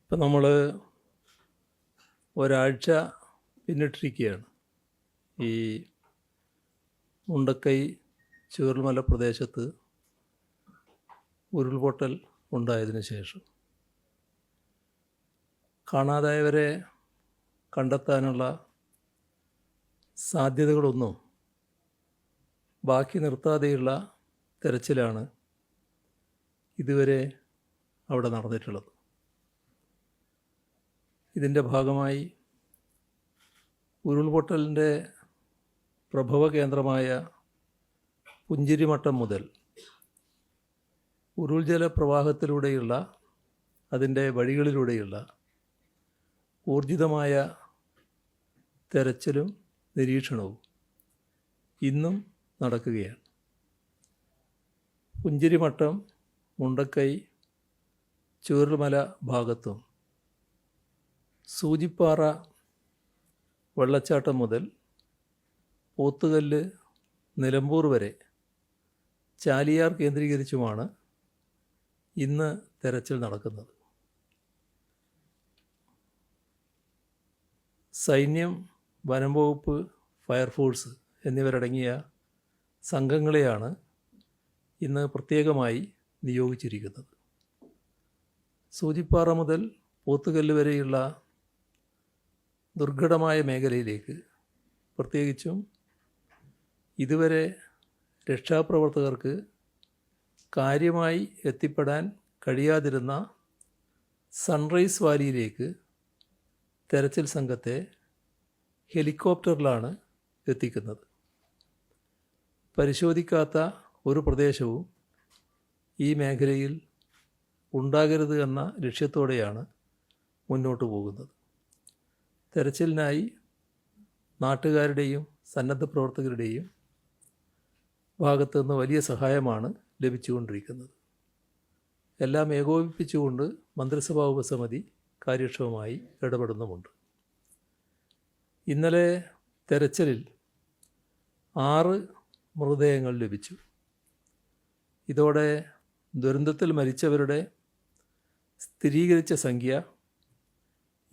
ഇപ്പം നമ്മൾ ഒരാഴ്ച പിന്നിട്ടിരിക്കുകയാണ് ഈ മുണ്ടക്കൈ ചൂരൽമല പ്രദേശത്ത് ഉരുൾപൊട്ടൽ ഉണ്ടായതിനു ശേഷം കാണാതായവരെ കണ്ടെത്താനുള്ള സാധ്യതകളൊന്നും ബാക്കി നിർത്താതെയുള്ള തെരച്ചിലാണ് ഇതുവരെ അവിടെ നടന്നിട്ടുള്ളത്. ഇതിൻ്റെ ഭാഗമായി ഉരുൾപൊട്ടലിൻ്റെ പ്രഭവ കേന്ദ്രമായ പുഞ്ചിരിമട്ടം മുതൽ ഉരുൾജല പ്രവാഹത്തിലൂടെയുള്ള അതിൻ്റെ വഴികളിലൂടെയുള്ള ഊർജിതമായ തെരച്ചിലും നിരീക്ഷണവും ഇന്നും നടക്കുകയാണ്. പുഞ്ചിരിമട്ടം, മുണ്ടക്കൈ, ചൂരൽമല ഭാഗത്തും സൂചിപ്പാറ വെള്ളച്ചാട്ടം മുതൽ പോത്തുകല്ല്, നിലമ്പൂർ വരെ ചാലിയാർ കേന്ദ്രീകരിച്ചുമാണ് ഇന്ന് തെരച്ചിൽ നടക്കുന്നത്. സൈന്യം, വനം വകുപ്പ്, ഫയർഫോഴ്സ് എന്നിവരടങ്ങിയ സംഘങ്ങളെയാണ് ഇന്ന് പ്രത്യേകമായി നിയോഗിച്ചിരിക്കുന്നത്. സൂചിപ്പാറ മുതൽ പോത്തുകല്ല് വരെയുള്ള ദുർഘടമായ മേഖലയിലേക്ക്, പ്രത്യേകിച്ചും ഇതുവരെ രക്ഷാപ്രവർത്തകർക്ക് കാര്യമായി എത്തിപ്പെടാൻ കഴിയാതിരുന്ന സൺറൈസ് വാലിയിലേക്ക് തെരച്ചിൽ സംഘത്തെ ഹെലികോപ്റ്ററിലാണ് എത്തിക്കുന്നത്. പരിശോധിക്കാത്ത ഒരു പ്രദേശവും ഈ മേഖലയിൽ ഉണ്ടാകരുത് എന്ന ലക്ഷ്യത്തോടെയാണ് മുന്നോട്ട് പോകുന്നത്. തെരച്ചിലിനായി നാട്ടുകാരുടെയും സന്നദ്ധ പ്രവർത്തകരുടെയും ഭാഗത്തു നിന്ന് വലിയ സഹായമാണ് ലഭിച്ചുകൊണ്ടിരിക്കുന്നത്. എല്ലാം ഏകോപിപ്പിച്ചുകൊണ്ട് മന്ത്രിസഭാ ഉപസമിതി കാര്യക്ഷമമായി ഇടപെടുന്നുമുണ്ട്. ഇന്നലെ തെരച്ചിലിൽ 6 മൃതദേഹങ്ങൾ ലഭിച്ചു. ഇതോടെ ദുരന്തത്തിൽ മരിച്ചവരുടെ സ്ഥിരീകരിച്ച സംഖ്യ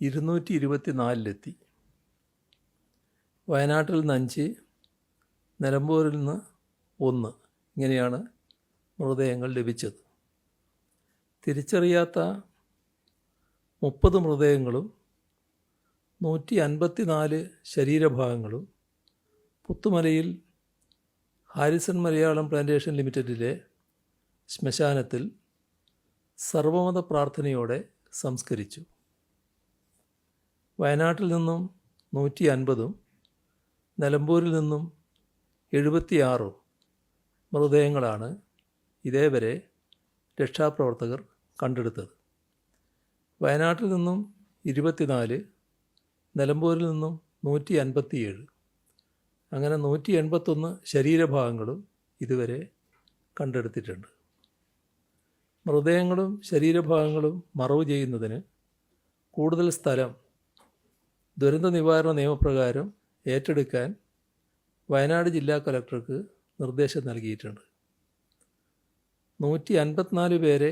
224 വയനാട്ടിൽ നിന്ന് 5, നിലമ്പൂരിൽ നിന്ന് 1, ഇങ്ങനെയാണ് മൃതദേഹങ്ങൾ ലഭിച്ചത്. തിരിച്ചറിയാത്ത 30 മൃതദേഹങ്ങളും 154 ശരീരഭാഗങ്ങളും പുത്തുമലയിൽ ഹാരിസൺ മലയാളം പ്ലാന്റേഷൻ ലിമിറ്റഡിലെ ശ്മശാനത്തിൽ സർവമത പ്രാർത്ഥനയോടെ സംസ്കരിച്ചു. വയനാട്ടിൽ നിന്നും 150, നിലമ്പൂരിൽ നിന്നും 76 മൃതദേഹങ്ങളാണ് ഇതേവരെ രക്ഷാപ്രവർത്തകർ കണ്ടെടുത്തത്. വയനാട്ടിൽ നിന്നും 24, നിലമ്പൂരിൽ നിന്നും 157, അങ്ങനെ 181 ശരീരഭാഗങ്ങളും ഇതുവരെ കണ്ടെടുത്തിട്ടുണ്ട്. മൃതദേഹങ്ങളും ശരീരഭാഗങ്ങളും മറവ് ചെയ്യുന്നതിന് കൂടുതൽ സ്ഥലം ദുരന്ത നിവാരണ നിയമപ്രകാരം ഏറ്റെടുക്കാൻ വയനാട് ജില്ലാ കലക്ടർക്ക് നിർദ്ദേശം നൽകിയിട്ടുണ്ട്. 154 പേരെ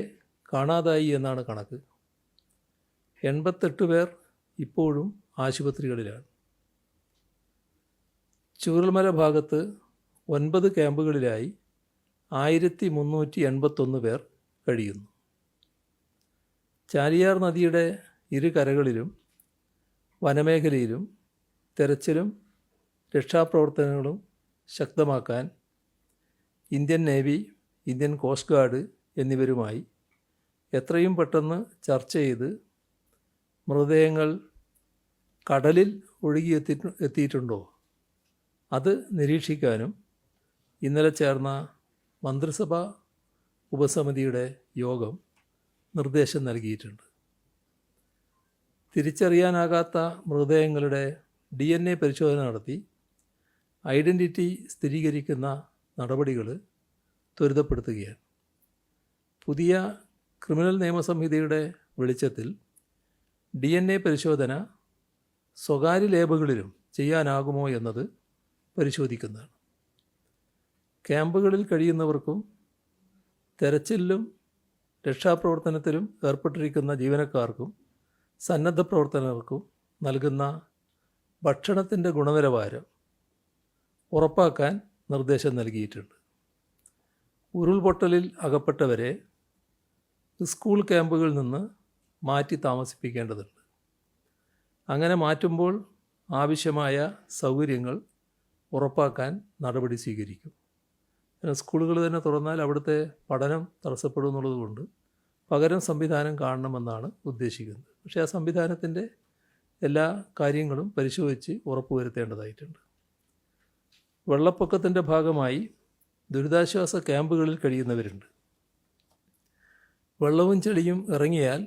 കാണാതായി എന്നാണ് കണക്ക്. 88 പേർ ഇപ്പോഴും ആശുപത്രികളിലാണ്. ചൂരൽമല ഭാഗത്ത് 9 ക്യാമ്പുകളിലായി 1381 പേർ കഴിയുന്നു. ചാലിയാർ നദിയുടെ ഇരുകരകളിലും വനമേഖലയിലും തെരച്ചിലും രക്ഷാപ്രവർത്തനങ്ങളും ശക്തമാക്കാൻ Indian navy, Indian coast guard എന്നിവരുമായി എത്രയും പെട്ടെന്ന് ചർച്ച ചെയ്ത് മൃതദേഹങ്ങൾ കടലിൽ എത്തിയിട്ടുണ്ടോ അത് നിരീക്ഷിക്കാനും ഇന്നലെ ചേർന്ന മന്ത്രിസഭാ ഉപസമിതിയുടെ യോഗം നിർദ്ദേശം നൽകിയിട്ടുണ്ട്. തിരിച്ചറിയാനാകാത്ത മൃതദേഹങ്ങളുടെ DNA പരിശോധന നടത്തി ഐഡൻറ്റിറ്റി സ്ഥിരീകരിക്കുന്ന നടപടികൾ ത്വരിതപ്പെടുത്തുകയാണ്. പുതിയ ക്രിമിനൽ നിയമസംഹിതയുടെ വെളിച്ചത്തിൽ DNA പരിശോധന സ്വകാര്യ ലേബുകളിലും ചെയ്യാനാകുമോ എന്നത് പരിശോധിക്കുന്നതാണ്. ക്യാമ്പുകളിൽ കഴിയുന്നവർക്കും തെരച്ചിലിലും രക്ഷാപ്രവർത്തനത്തിലും ഏർപ്പെട്ടിരിക്കുന്ന ജീവനക്കാർക്കും സന്നദ്ധ പ്രവർത്തകർക്കും നൽകുന്ന ഭക്ഷണത്തിൻ്റെ ഗുണനിലവാരം ഉറപ്പാക്കാൻ നിർദ്ദേശം നൽകിയിട്ടുണ്ട്. ഉരുൾപൊട്ടലിൽ അകപ്പെട്ടവരെ സ്കൂൾ ക്യാമ്പുകളിൽ നിന്ന് മാറ്റി താമസിപ്പിക്കേണ്ടതുണ്ട്. അങ്ങനെ മാറ്റുമ്പോൾ ആവശ്യമായ സൗകര്യങ്ങൾ ഉറപ്പാക്കാൻ നടപടി സ്വീകരിക്കും. സ്കൂളുകൾ തന്നെ തുറന്നാൽ അവിടുത്തെ പഠനം തടസ്സപ്പെടും എന്നുള്ളതുകൊണ്ട് പകരം സംവിധാനം കാണണമെന്നാണ് ഉദ്ദേശിക്കുന്നത്. പക്ഷേ ആ സംവിധാനത്തിൻ്റെ എല്ലാ കാര്യങ്ങളും പരിശോധിച്ച് ഉറപ്പുവരുത്തേണ്ടതായിട്ടുണ്ട്. വെള്ളപ്പൊക്കത്തിൻ്റെ ഭാഗമായി ദുരിതാശ്വാസ ക്യാമ്പുകളിൽ കഴിയുന്നവരുണ്ട്. വെള്ളവും ചെളിയും ഇറങ്ങിയാൽ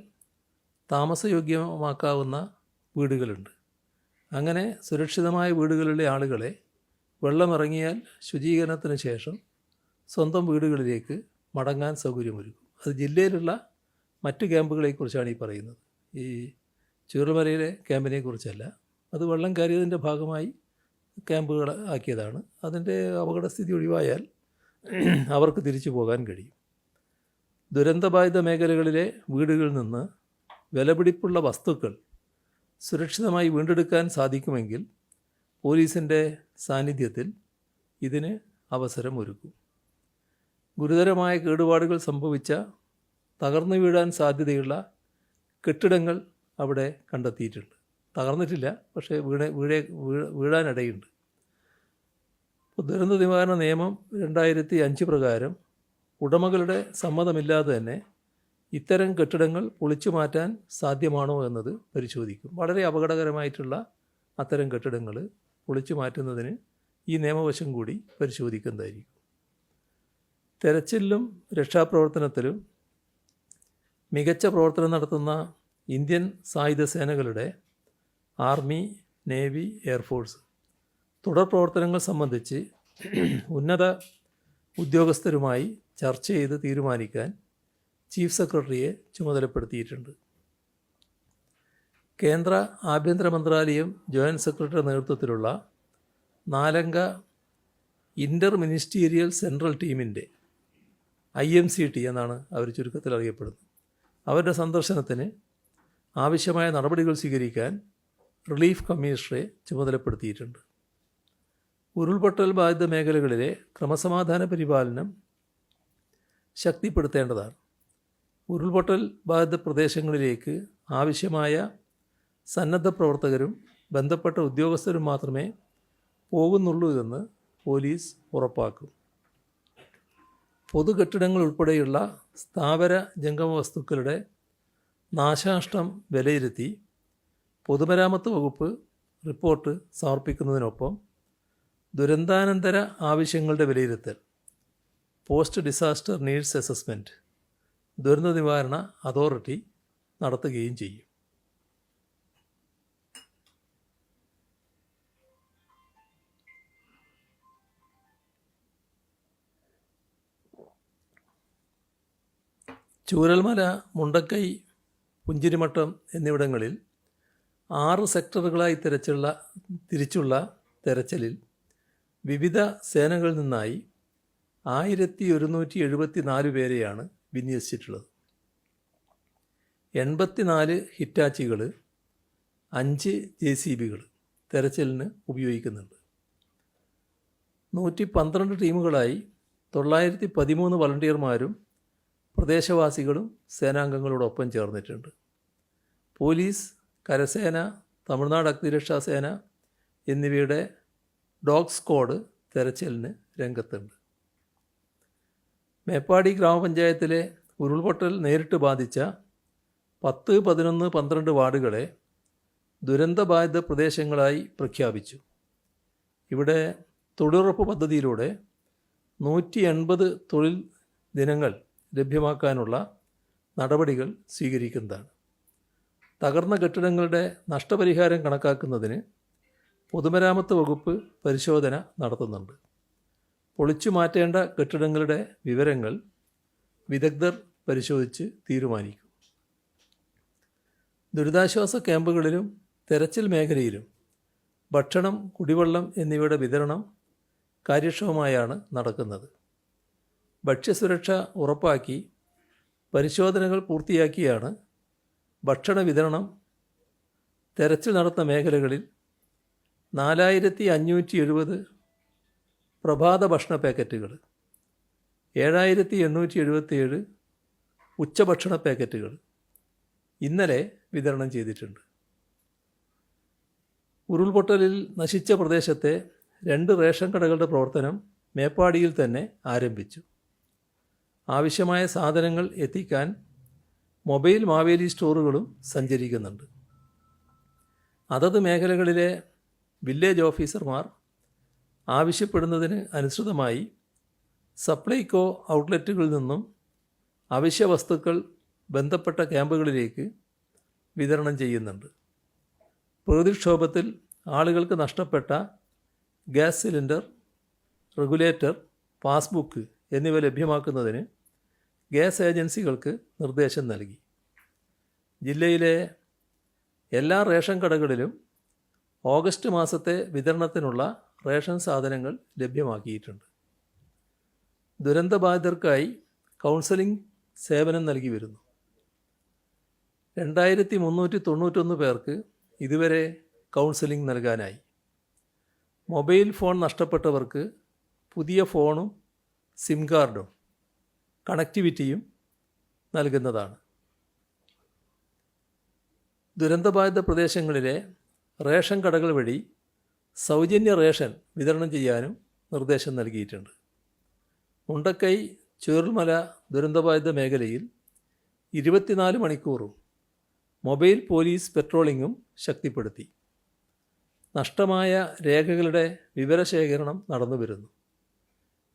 താമസയോഗ്യമാക്കാവുന്ന വീടുകളുണ്ട്. അങ്ങനെ സുരക്ഷിതമായ വീടുകളിലെ ആളുകളെ വെള്ളമിറങ്ങിയാൽ ശുചീകരണത്തിന് ശേഷം സ്വന്തം വീടുകളിലേക്ക് മടങ്ങാൻ സൗകര്യമൊരുക്കും. അത് ജില്ലയിലുള്ള മറ്റ് ക്യാമ്പുകളെക്കുറിച്ചാണ് ഈ പറയുന്നത്. ഈ ചൂരൽമലയിലെ ക്യാമ്പിനെ കുറിച്ചല്ല. അത് വെള്ളം കയറിയതിൻ്റെ ഭാഗമായി ക്യാമ്പുകൾ ആക്കിയതാണ്. അതിൻ്റെ അപകടസ്ഥിതി ഒഴിവായാൽ അവർക്ക് തിരിച്ചു പോകാൻ കഴിയും. ദുരന്തബാധിത മേഖലകളിലെ വീടുകളിൽ നിന്ന് വിലപിടിപ്പുള്ള വസ്തുക്കൾ സുരക്ഷിതമായി വീണ്ടെടുക്കാൻ സാധിക്കുമെങ്കിൽ പോലീസിൻ്റെ സാന്നിധ്യത്തിൽ ഇതിന് അവസരമൊരുക്കും. ഗുരുതരമായ കേടുപാടുകൾ സംഭവിച്ച തകർന്നു വീഴാൻ സാധ്യതയുള്ള കെട്ടിടങ്ങൾ അവിടെ കണ്ടെത്തിയിട്ടുണ്ട്. തകർന്നിട്ടില്ല, പക്ഷേ വീഴാനിടയുണ്ട്. ദുരന്ത നിവാരണ നിയമം 2005 പ്രകാരം ഉടമകളുടെ സമ്മതമില്ലാതെ തന്നെ ഇത്തരം കെട്ടിടങ്ങൾ പൊളിച്ചു മാറ്റാൻ സാധ്യമാണോ എന്നത് പരിശോധിക്കും. വളരെ അപകടകരമായിട്ടുള്ള അത്തരം കെട്ടിടങ്ങൾ പൊളിച്ചു മാറ്റുന്നതിന് ഈ നിയമവശം കൂടി പരിശോധിക്കുന്നതായിരിക്കും. തെരച്ചിലിലും രക്ഷാപ്രവർത്തനത്തിലും മികച്ച പ്രവർത്തനം നടത്തുന്ന ഇന്ത്യൻ സായുധ സേനകളുടെ ആർമി, നേവി, എയർഫോഴ്സ് തുടർ പ്രവർത്തനങ്ങൾ സംബന്ധിച്ച് ഉന്നത ഉദ്യോഗസ്ഥരുമായി ചർച്ച ചെയ്ത് തീരുമാനിക്കാൻ ചീഫ് സെക്രട്ടറിയെ ചുമതലപ്പെടുത്തിയിട്ടുണ്ട്. കേന്ദ്ര ആഭ്യന്തര മന്ത്രാലയം ജോയിൻറ്റ് സെക്രട്ടറി നേതൃത്വത്തിലുള്ള 4-അംഗ ഇൻ്റർ മിനിസ്റ്റീരിയൽ സെൻട്രൽ ടീമിൻ്റെ IMCT എന്നാണ് അവർ ചുരുക്കത്തിൽ അറിയപ്പെടുന്നത്. അവരുടെ സന്ദർശനത്തിന് ആവശ്യമായ നടപടികൾ സ്വീകരിക്കാൻ റിലീഫ് കമ്മീഷണറെ ചുമതലപ്പെടുത്തിയിട്ടുണ്ട്. ഉരുൾപൊട്ടൽ ബാധിത മേഖലകളിലെ ക്രമസമാധാന പരിപാലനം ശക്തിപ്പെടുത്തേണ്ടതാണ്. ഉരുൾപൊട്ടൽ ബാധിത പ്രദേശങ്ങളിലേക്ക് ആവശ്യമായ സന്നദ്ധ പ്രവർത്തകരും ബന്ധപ്പെട്ട ഉദ്യോഗസ്ഥരും മാത്രമേ പോകുന്നുള്ളൂ എന്ന് പോലീസ് ഉറപ്പാക്കും. പൊതുകെട്ടിടങ്ങൾ ഉൾപ്പെടെയുള്ള സ്ഥാവര ജംഗമ വസ്തുക്കളുടെ നാശനഷ്ടം വിലയിരുത്തി പൊതുമരാമത്ത് വകുപ്പ് റിപ്പോർട്ട് സമർപ്പിക്കുന്നതിനൊപ്പം ദുരന്താനന്തര ആവശ്യങ്ങളുടെ വിലയിരുത്തൽ, പോസ്റ്റ് ഡിസാസ്റ്റർ നീഡ്സ് അസസ്മെൻറ്റ് ദുരന്ത നിവാരണ അതോറിറ്റി നടത്തുകയും ചെയ്യും. ചൂരൽമല, മുണ്ടക്കൈ, പുഞ്ചിരിമട്ടം എന്നിവിടങ്ങളിൽ 6 സെക്ടറുകളായി തിരിച്ചുള്ള തെരച്ചിലിൽ വിവിധ സേനകളിൽ നിന്നായി 1174 പേരെയാണ് വിന്യസിച്ചിട്ടുള്ളത്. 84 ഹിറ്റാച്ചികൾ, 5 JCBകൾ തെരച്ചിലിന് ഉപയോഗിക്കുന്നുണ്ട്. 112 ടീമുകളായി 913 വളണ്ടിയർമാരും പ്രദേശവാസികളും സേനാംഗങ്ങളോടൊപ്പം ചേർന്നിട്ടുണ്ട്. പോലീസ്, കരസേന, തമിഴ്നാട് അഗ്നിരക്ഷാസേന എന്നിവയുടെ ഡോഗ് സ്ക്വാഡ് തെരച്ചിലിന് രംഗത്തുണ്ട്. മേപ്പാടി ഗ്രാമപഞ്ചായത്തിലെ ഉരുൾപൊട്ടൽ നേരിട്ട് ബാധിച്ച 10, 11, 12 വാർഡുകളെ ദുരന്തബാധിത പ്രദേശങ്ങളായി പ്രഖ്യാപിച്ചു. ഇവിടെ തൊഴിലുറപ്പ് പദ്ധതിയിലൂടെ 180 തൊഴിൽ ദിനങ്ങൾ ലഭ്യമാക്കാനുള്ള നടപടികൾ സ്വീകരിക്കുന്നതാണ്. തകർന്ന കെട്ടിടങ്ങളുടെ നഷ്ടപരിഹാരം കണക്കാക്കുന്നതിന് പൊതുമരാമത്ത് വകുപ്പ് പരിശോധന നടത്തുന്നുണ്ട്. പൊളിച്ചു മാറ്റേണ്ട കെട്ടിടങ്ങളുടെ വിവരങ്ങൾ വിദഗ്ധർ പരിശോധിച്ച് തീരുമാനിക്കും. ദുരിതാശ്വാസ ക്യാമ്പുകളിലും തെരച്ചിൽ മേഖലയിലും ഭക്ഷണം, കുടിവെള്ളം എന്നിവയുടെ വിതരണം കാര്യക്ഷമമായാണ് നടക്കുന്നത്. ഭക്ഷ്യസുരക്ഷ ഉറപ്പാക്കി പരിശോധനകൾ പൂർത്തിയാക്കിയാണ് ഭക്ഷണ വിതരണം തെരച്ചിൽ നടത്തുന്ന മേഖലകളിൽ 4570 പ്രഭാത ഭക്ഷണ പാക്കറ്റുകൾ, 7877 ഉച്ചഭക്ഷണ പാക്കറ്റുകൾ ഇന്നലെ വിതരണം ചെയ്തിട്ടുണ്ട്. ഉരുൾപൊട്ടലിൽ നശിച്ച പ്രദേശത്തെ 2 റേഷൻ കടകളുടെ പ്രവർത്തനം മേപ്പാടിയിൽ തന്നെ ആരംഭിച്ചു. ആവശ്യമായ സാധനങ്ങൾ എത്തിക്കാൻ മൊബൈൽ മാവേലി സ്റ്റോറുകളും സഞ്ചരിക്കുന്നുണ്ട്. അതത് മേഖലകളിലെ വില്ലേജ് ഓഫീസർമാർ ആവശ്യപ്പെടുന്നതിന് അനുസൃതമായി സപ്ലൈകോ ഔട്ട്ലെറ്റുകളിൽ നിന്നും അവശ്യ വസ്തുക്കൾ ബന്ധപ്പെട്ട ക്യാമ്പുകളിലേക്ക് വിതരണം ചെയ്യുന്നുണ്ട്. പ്രകൃതിക്ഷോഭത്തിൽ ആളുകൾക്ക് നഷ്ടപ്പെട്ട ഗ്യാസ് സിലിണ്ടർ, റെഗുലേറ്റർ, പാസ്ബുക്ക് എന്നിവ ലഭ്യമാക്കുന്നതിന് ഗ്യാസ് ഏജൻസികൾക്ക് നിർദ്ദേശം നൽകി. ജില്ലയിലെ എല്ലാ റേഷൻ കടകളിലും ഓഗസ്റ്റ് മാസത്തെ വിതരണത്തിനുള്ള റേഷൻ സാധനങ്ങൾ ലഭ്യമാക്കിയിട്ടുണ്ട്. ദുരന്തബാധിതർക്കായി കൗൺസലിംഗ് സേവനം നൽകി വരുന്നു. 2391 പേർക്ക് ഇതുവരെ കൗൺസലിംഗ് നൽകാനായി. മൊബൈൽ ഫോൺ നഷ്ടപ്പെട്ടവർക്ക് പുതിയ ഫോണും സിം കാർഡും കണക്ടിവിറ്റിയും നൽകുന്നതാണ്. ദുരന്തബാധിത പ്രദേശങ്ങളിലെ റേഷൻ കടകൾ വഴി സൗജന്യ റേഷൻ വിതരണം ചെയ്യാനും നിർദ്ദേശം നൽകിയിട്ടുണ്ട്. മുണ്ടക്കൈ ചൂരൽമല ദുരന്തബാധിത മേഖലയിൽ 24 മണിക്കൂറും മൊബൈൽ പോലീസ് പെട്രോളിങ്ങും ശക്തിപ്പെടുത്തി. നഷ്ടമായ രേഖകളുടെ വിവരശേഖരണം നടന്നുവരുന്നു.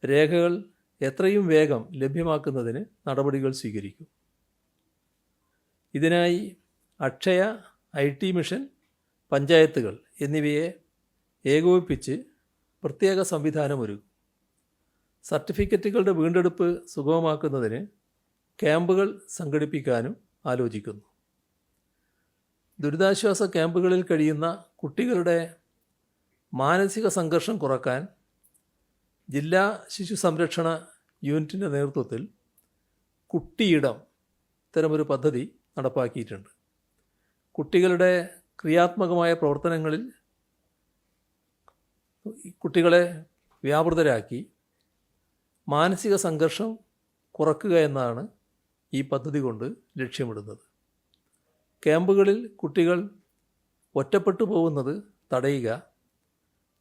രേഖകൾ എത്രയും വേഗം ലഭ്യമാക്കുന്നതിന് നടപടികൾ സ്വീകരിക്കും. ഇതിനായി അക്ഷയ, IT മിഷൻ, പഞ്ചായത്തുകൾ എന്നിവയെ ഏകോപിപ്പിച്ച് പ്രത്യേക സംവിധാനമൊരുക്കും. സർട്ടിഫിക്കറ്റുകളുടെ വീണ്ടെടുപ്പ് സുഗമമാക്കുന്നതിന് ക്യാമ്പുകൾ സംഘടിപ്പിക്കാനും ആലോചിക്കുന്നു. ദുരിതാശ്വാസ ക്യാമ്പുകളിൽ കഴിയുന്ന കുട്ടികളുടെ മാനസിക സംഘർഷം കുറക്കാൻ ജില്ലാ ശിശു സംരക്ഷണ യൂണിറ്റിൻ്റെ നേതൃത്വത്തിൽ കുട്ടിയിടം ഇത്തരമൊരു പദ്ധതി നടപ്പാക്കിയിട്ടുണ്ട്. കുട്ടികളുടെ ക്രിയാത്മകമായ പ്രവർത്തനങ്ങളിൽ കുട്ടികളെ വ്യാപൃതരാക്കി മാനസിക സംഘർഷം കുറക്കുക എന്നാണ് ഈ പദ്ധതി കൊണ്ട് ലക്ഷ്യമിടുന്നത്. ക്യാമ്പുകളിൽ കുട്ടികൾ ഒറ്റപ്പെട്ടു പോകുന്നത് തടയുക,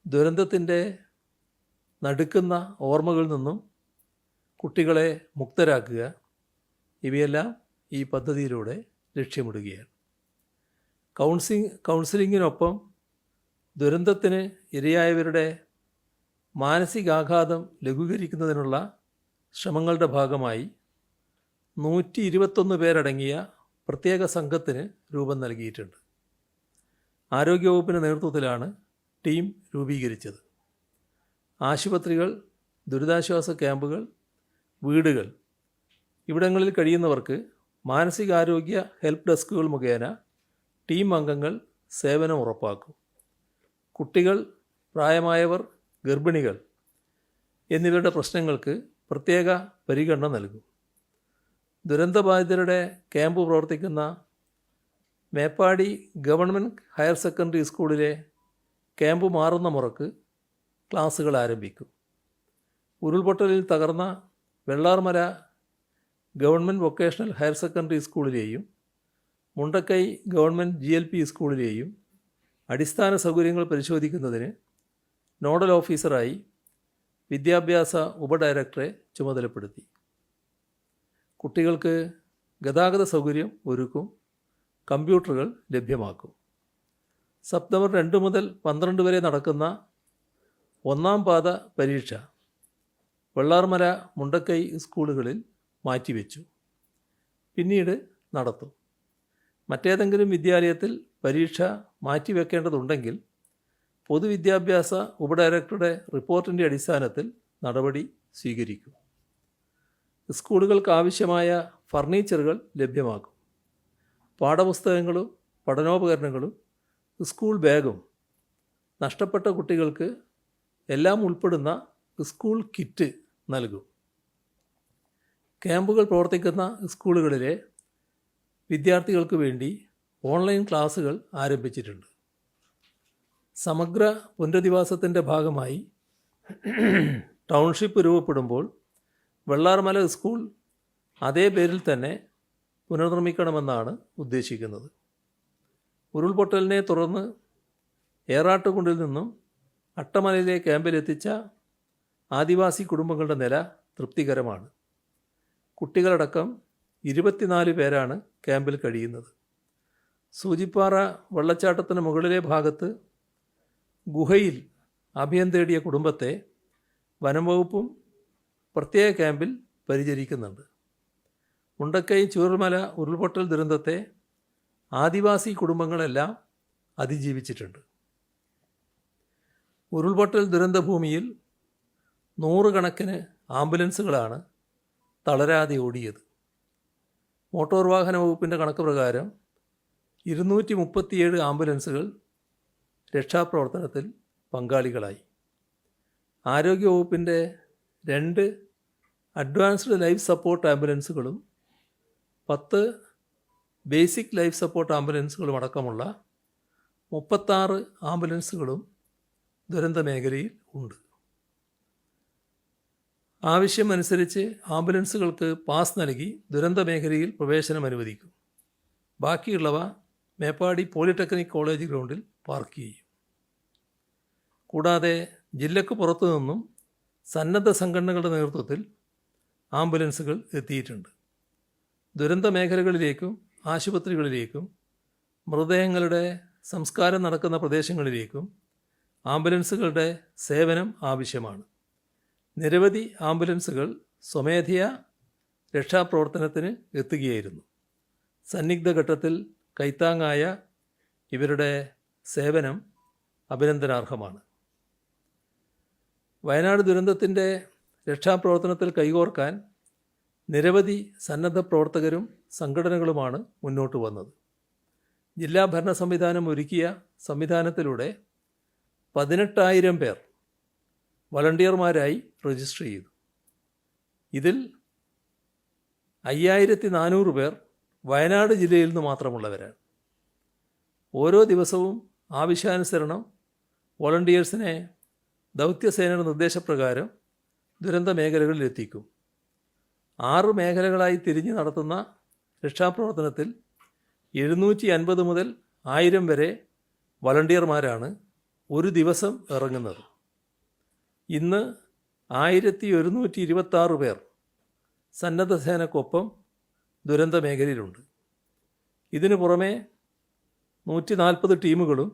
ദുരന്തത്തിൻ്റെ നടുക്കുന്ന ഓർമ്മകളിൽ നിന്നും കുട്ടികളെ മുക്തരാക്കുക, ഇവയെല്ലാം ഈ പദ്ധതിയിലൂടെ ലക്ഷ്യമിടുകയാണ്. കൗൺസിലിങ്ങിനൊപ്പം ദുരന്തത്തിന് ഇരയായവരുടെ മാനസികാഘാതം ലഘൂകരിക്കുന്നതിനുള്ള ശ്രമങ്ങളുടെ ഭാഗമായി 121 പേരടങ്ങിയ പ്രത്യേക സംഘത്തിന് രൂപം നൽകിയിട്ടുണ്ട്. ആരോഗ്യവകുപ്പിൻ്റെ നേതൃത്വത്തിലാണ് ടീം രൂപീകരിച്ചത്. ആശുപത്രികൾ, ദുരിതാശ്വാസ ക്യാമ്പുകൾ, വീടുകൾ ഇവിടങ്ങളിൽ കഴിയുന്നവർക്ക് മാനസികാരോഗ്യ ഹെൽപ്പ് ഡെസ്കുകൾ മുഖേന ടീം അംഗങ്ങൾ സേവനം ഉറപ്പാക്കും. കുട്ടികൾ, പ്രായമായവർ, ഗർഭിണികൾ എന്നിവരുടെ പ്രശ്നങ്ങൾക്ക് പ്രത്യേക പരിഗണന നൽകും. ദുരന്തബാധിതരുടെ ക്യാമ്പ് പ്രവർത്തിക്കുന്ന മേപ്പാടി ഗവൺമെൻറ് ഹയർ സെക്കൻഡറി സ്കൂളിലെ ക്യാമ്പ് മാറുന്ന മുറക്ക് ക്ലാസുകൾ ആരംഭിക്കും. ഉരുൾപൊട്ടലിൽ തകർന്ന Vellarmala government vocational higher secondary സ്കൂളിലെയും മുണ്ടക്കൈ ഗവൺമെൻറ് GLP സ്കൂളിലെയും അടിസ്ഥാന സൗകര്യങ്ങൾ പരിശോധിക്കുന്നതിന് നോഡൽ ഓഫീസറായി വിദ്യാഭ്യാസ ഉപഡയറക്ടറെ ചുമതലപ്പെടുത്തി. കുട്ടികൾക്ക് ഗതാഗത സൗകര്യം ഒരുക്കും, കമ്പ്യൂട്ടറുകൾ ലഭ്യമാക്കും. സെപ്റ്റംബർ 2 മുതൽ 12 വരെ നടക്കുന്ന 1ാം പാദ പരീക്ഷ വെള്ളാർമല, മുണ്ടക്കൈ സ്കൂളുകളിൽ മാറ്റിവെച്ചു. പിന്നീട് നടത്തും. മറ്റേതെങ്കിലും വിദ്യാലയത്തിൽ പരീക്ഷ മാറ്റിവെക്കേണ്ടതുണ്ടെങ്കിൽ പൊതുവിദ്യാഭ്യാസ ഉപഡയറക്ടറുടെ റിപ്പോർട്ടിൻ്റെ അടിസ്ഥാനത്തിൽ നടപടി സ്വീകരിക്കും. സ്കൂളുകൾക്ക് ആവശ്യമായ ഫർണിച്ചറുകൾ ലഭ്യമാക്കും. പാഠപുസ്തകങ്ങളും പഠനോപകരണങ്ങളും സ്കൂൾ ബാഗും നഷ്ടപ്പെട്ട കുട്ടികൾക്ക് എല്ലാം ഉൾപ്പെടുന്ന സ്കൂൾ കിറ്റ് നൽകും. ക്യാമ്പുകൾ പ്രവർത്തിക്കുന്ന സ്കൂളുകളിലെ വിദ്യാർത്ഥികൾക്ക് വേണ്ടി ഓൺലൈൻ ക്ലാസുകൾ ആരംഭിച്ചിട്ടുണ്ട്. സമഗ്ര പുനരധിവാസത്തിൻ്റെ ഭാഗമായി ടൗൺഷിപ്പ് രൂപപ്പെടുമ്പോൾ വെള്ളാർമല സ്കൂൾ അതേ പേരിൽ തന്നെ പുനർനിർമ്മിക്കണമെന്നാണ് ഉദ്ദേശിക്കുന്നത്. ഉരുൾപൊട്ടലിനെ തുടർന്ന് ഏറാട്ടുകുണ്ടിൽ നിന്നും അട്ടമലയിലെ ക്യാമ്പിലെത്തിച്ച ആദിവാസി കുടുംബങ്ങളുടെ നില തൃപ്തികരമാണ്. കുട്ടികളടക്കം 24 പേരാണ് ക്യാമ്പിൽ കഴിയുന്നത്. സൂചിപ്പാറ വെള്ളച്ചാട്ടത്തിന് മുകളിലെ ഭാഗത്ത് ഗുഹയിൽ അഭയം തേടിയ കുടുംബത്തെ വനം വകുപ്പും പ്രത്യേക ക്യാമ്പിൽ പരിചരിക്കുന്നുണ്ട്. മുണ്ടക്കൈ ചൂരൽമല ഉരുൾപൊട്ടൽ ദുരന്തത്തെ ആദിവാസി കുടുംബങ്ങളെല്ലാം അതിജീവിച്ചിട്ടുണ്ട്. ഉരുൾപൊട്ടൽ ദുരന്തഭൂമിയിൽ 100 കണക്കിന് ആംബുലൻസുകളാണ് തളരാതെ ഓടിയത്. മോട്ടോർ വാഹന വകുപ്പിൻ്റെ കണക്ക് പ്രകാരം 237 ആംബുലൻസുകൾ രക്ഷാപ്രവർത്തനത്തിൽ പങ്കാളികളായി. ആരോഗ്യവകുപ്പിൻ്റെ 2 അഡ്വാൻസ്ഡ് ലൈഫ് സപ്പോർട്ട് ആംബുലൻസുകളും 10 ബേസിക് ലൈഫ് സപ്പോർട്ട് ആംബുലൻസുകളും അടക്കമുള്ള 36 ആംബുലൻസുകളും ദുരന്ത മേഖലയിൽ ഉണ്ട്. ആവശ്യമനുസരിച്ച് ആംബുലൻസുകൾക്ക് പാസ് നൽകി ദുരന്ത മേഖലയിൽ പ്രവേശനം അനുവദിക്കും. ബാക്കിയുള്ളവ മേപ്പാടി പോളിടെക്നിക് കോളേജ് ഗ്രൗണ്ടിൽ പാർക്ക് ചെയ്യും. കൂടാതെ ജില്ലയ്ക്ക് പുറത്തു നിന്നും സന്നദ്ധ സംഘടനകളുടെ നേതൃത്വത്തിൽ ആംബുലൻസുകൾ എത്തിയിട്ടുണ്ട്. ദുരന്ത മേഖലകളിലേക്കും ആശുപത്രികളിലേക്കും മൃതദേഹങ്ങളുടെ സംസ്കാരം നടക്കുന്ന പ്രദേശങ്ങളിലേക്കും ആംബുലൻസുകളുടെ സേവനം ആവശ്യമാണ്. നിരവധി ആംബുലൻസുകൾ സ്വമേധയാ രക്ഷാപ്രവർത്തനത്തിന് എത്തുകയായിരുന്നു. സന്നിഗ്ധ ഘട്ടത്തിൽ കൈത്താങ്ങായ ഇവരുടെ സേവനം അഭിനന്ദനാർഹമാണ്. വയനാട് ദുരന്തത്തിൻ്റെ രക്ഷാപ്രവർത്തനത്തിൽ കൈകോർക്കാൻ നിരവധി സന്നദ്ധ പ്രവർത്തകരും സംഘടനകളുമാണ് മുന്നോട്ട് വന്നത്. ജില്ലാ ഭരണ സംവിധാനം ഒരുക്കിയ സംവിധാനത്തിലൂടെ 18,000 പേർ വളണ്ടിയർമാരായി രജിസ്റ്റർ ചെയ്തു. ഇതിൽ 5,400 പേർ വയനാട് ജില്ലയിൽ നിന്ന് മാത്രമുള്ളവരാണ്. ഓരോ ദിവസവും ആവശ്യാനുസരണം വോളണ്ടിയേഴ്സിനെ ദൗത്യസേനയുടെ നിർദ്ദേശപ്രകാരം ദുരന്ത മേഖലകളിൽ എത്തിക്കും. 6 മേഖലകളായി തിരിഞ്ഞ് നടത്തുന്ന രക്ഷാപ്രവർത്തനത്തിൽ 750 മുതൽ 1000 വരെ വളണ്ടിയർമാരാണ് ഒരു ദിവസം ഇറങ്ങുന്നത്. ഇന്ന് 1126 പേർ സന്നദ്ധ സേനക്കൊപ്പം ദുരന്ത മേഖലയിലുണ്ട്. ഇതിനു പുറമെ 140 ടീമുകളും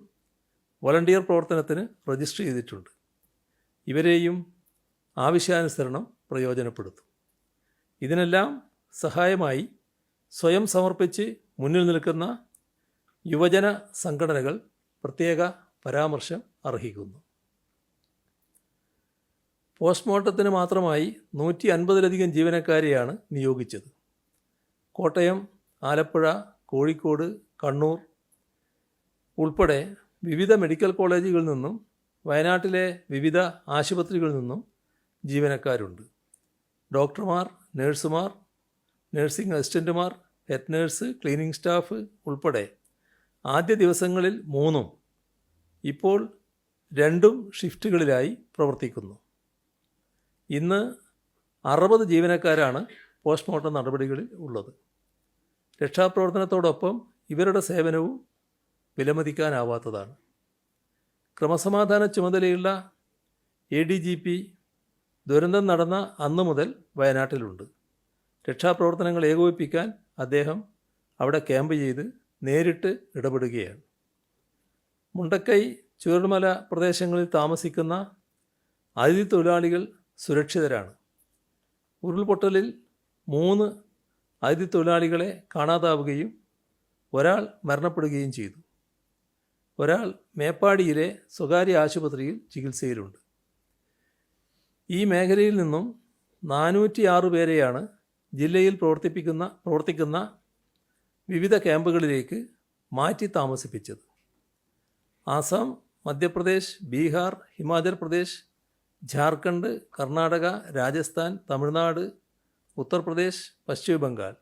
വളണ്ടിയർ പ്രവർത്തനത്തിന് രജിസ്റ്റർ ചെയ്തിട്ടുണ്ട്. ഇവരെയും ആവശ്യാനുസരണം പ്രയോജനപ്പെടുത്തും. ഇതിനെല്ലാം സഹായമായി സ്വയം സമർപ്പിച്ച് മുന്നിൽ നിൽക്കുന്ന യുവജന സംഘടനകൾ പ്രത്യേക പരാമർശം അർഹിക്കുന്നു. പോസ്റ്റ്മോർട്ടത്തിന് മാത്രമായി 150-ലധികം ജീവനക്കാരെയാണ് നിയോഗിച്ചത്. കോട്ടയം, ആലപ്പുഴ, കോഴിക്കോട്, കണ്ണൂർ ഉൾപ്പെടെ വിവിധ മെഡിക്കൽ കോളേജുകളിൽ നിന്നും വയനാട്ടിലെ വിവിധ ആശുപത്രികളിൽ നിന്നും ജീവനക്കാരുണ്ട്. ഡോക്ടർമാർ, നഴ്സുമാർ, നഴ്സിംഗ് അസിസ്റ്റൻറ്റുമാർ, ഹെഡ് നേഴ്സ്, ക്ലീനിംഗ് സ്റ്റാഫ് ഉൾപ്പെടെ ആദ്യ ദിവസങ്ങളിൽ 3, ഇപ്പോൾ 2 ഷിഫ്റ്റുകളിലായി പ്രവർത്തിക്കുന്നു. ഇന്ന് 60 ജീവനക്കാരാണ് പോസ്റ്റ്മോർട്ടം നടപടികളിൽ ഉള്ളത്. രക്ഷാപ്രവർത്തനത്തോടൊപ്പം ഇവരുടെ സേവനവും വിലമതിക്കാനാവാത്തതാണ്. ക്രമസമാധാന ചുമതലയുള്ള ADGP ദുരന്തം നടന്ന അന്നു മുതൽ വയനാട്ടിലുണ്ട്. രക്ഷാപ്രവർത്തനങ്ങൾ ഏകോപിപ്പിക്കാൻ അദ്ദേഹം അവിടെ ക്യാമ്പ് ചെയ്ത് നേരിട്ട് ഇടപെടുകയാണ്. മുണ്ടക്കൈ ചൂരൽമല പ്രദേശങ്ങളിൽ താമസിക്കുന്ന അതിഥി തൊഴിലാളികൾ സുരക്ഷിതരാണ്. ഉരുൾപൊട്ടലിൽ 3 അതിഥി തൊഴിലാളികളെ കാണാതാവുകയും ഒരാൾ മരണപ്പെടുകയും ചെയ്തു. ഒരാൾ മേപ്പാടിയിലെ സ്വകാര്യ ആശുപത്രിയിൽ ചികിത്സയിലുണ്ട്. ഈ മേഖലയിൽ നിന്നും 406 പേരെയാണ് ജില്ലയിൽ പ്രവർത്തിക്കുന്ന വിവിധ ക്യാമ്പുകളിലേക്ക് മാറ്റി താമസിപ്പിച്ചത്. ആസാം, മധ്യപ്രദേശ്, ബീഹാർ, ഹിമാചൽ പ്രദേശ്, ജാർഖണ്ഡ്, കർണാടക, രാജസ്ഥാൻ, തമിഴ്നാട്, ഉത്തർപ്രദേശ്, പശ്ചിമ ബംഗാൾ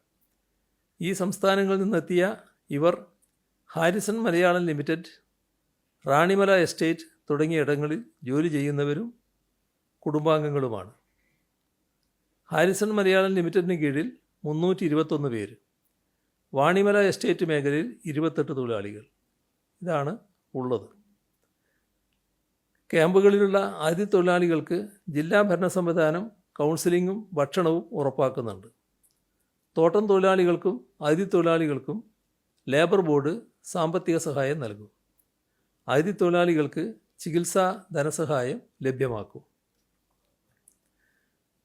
ഈ സംസ്ഥാനങ്ങളിൽ നിന്നെത്തിയ ഇവർ Harrison Malayalam limited, Ranimala estate തുടങ്ങിയ ഇടങ്ങളിൽ ജോലി ചെയ്യുന്നവരും കുടുംബാംഗങ്ങളുമാണ്. ഹാരിസൺ മലയാളം ലിമിറ്റഡിന് കീഴിൽ 321 പേര്, വാണിമല എസ്റ്റേറ്റ് മേഖലയിൽ 28 തൊഴിലാളികൾ. ഇതാണ് ഉള്ളത്. ക്യാമ്പുകളിലുള്ള അതിഥി തൊഴിലാളികൾക്ക് ജില്ലാ ഭരണ സംവിധാനം കൗൺസിലിങ്ങും ഭക്ഷണവും ഉറപ്പാക്കുന്നുണ്ട്. തോട്ടം തൊഴിലാളികൾക്കും അതിഥി തൊഴിലാളികൾക്കും ലേബർ ബോർഡ് സാമ്പത്തിക സഹായം നൽകും. അതിഥി തൊഴിലാളികൾക്ക് ചികിത്സാ ധനസഹായം ലഭ്യമാക്കും.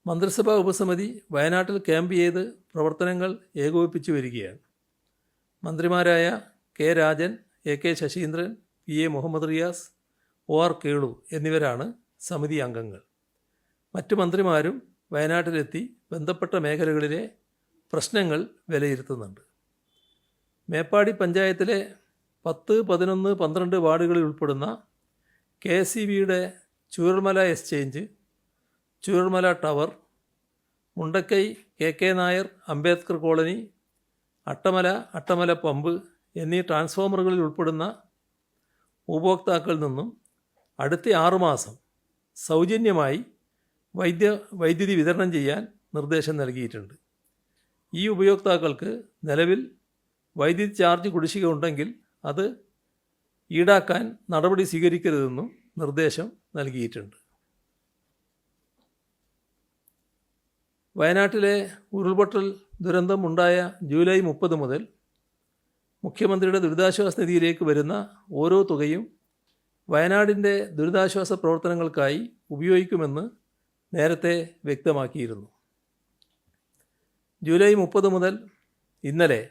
മന്ത്രിസഭാ ഉപസമിതി വയനാട്ടിൽ ക്യാമ്പ് ചെയ്ത് പ്രവർത്തനങ്ങൾ ഏകോപിപ്പിച്ചു വരികയാണ്. മന്ത്രിമാരായ K Rajan, A K Saseendran, P A Muhammad Riyas, O R Kelu എന്നിവരാണ് സമിതി അംഗങ്ങൾ. മറ്റു മന്ത്രിമാരും വയനാട്ടിലെത്തി ബന്ധപ്പെട്ട മേഖലകളിലെ പ്രശ്നങ്ങൾ വിലയിരുത്തുന്നുണ്ട്. മേപ്പാടി പഞ്ചായത്തിലെ 10, 11, 12 വാർഡുകളിൽ ഉൾപ്പെടുന്ന KSEBയുടെ Chooralmala exchange, Chooralmala tower, Mundakkai KK Nair Ambedkar colony, Attamala pump എന്നീ ട്രാൻസ്ഫോമറുകളിൽ ഉൾപ്പെടുന്ന ഉപഭോക്താക്കളിൽ നിന്നും അടുത്ത 6 മാസം സൗജന്യമായി വൈദ്യുതി വിതരണം ചെയ്യാൻ നിർദ്ദേശം നൽകിയിട്ടുണ്ട്. ഈ ഉപയോക്താക്കൾക്ക് നിലവിൽ വൈദ്യുതി ചാർജ് കുടിശ്ശിക ഉണ്ടെങ്കിൽ അത് ഈടാക്കാൻ നടപടി സ്വീകരിക്കരുതെന്നും നിർദ്ദേശം നൽകിയിട്ടുണ്ട്. വയനാട്ടിലെ ഉരുൾപൊട്ടൽ ദുരന്തം ഉണ്ടായ ജൂലൈ 30 മുതൽ മുഖ്യമന്ത്രിയുടെ ദുരിതാശ്വാസ നിധിയിലേക്ക് വരുന്ന ഓരോ തുകയും വയനാടിൻ്റെ ദുരിതാശ്വാസ പ്രവർത്തനങ്ങൾക്കായി ഉപയോഗിക്കുമെന്ന് നേരത്തെ വ്യക്തമാക്കിയിരുന്നു. ജൂലൈ 30 മുതൽ ഇന്നലെ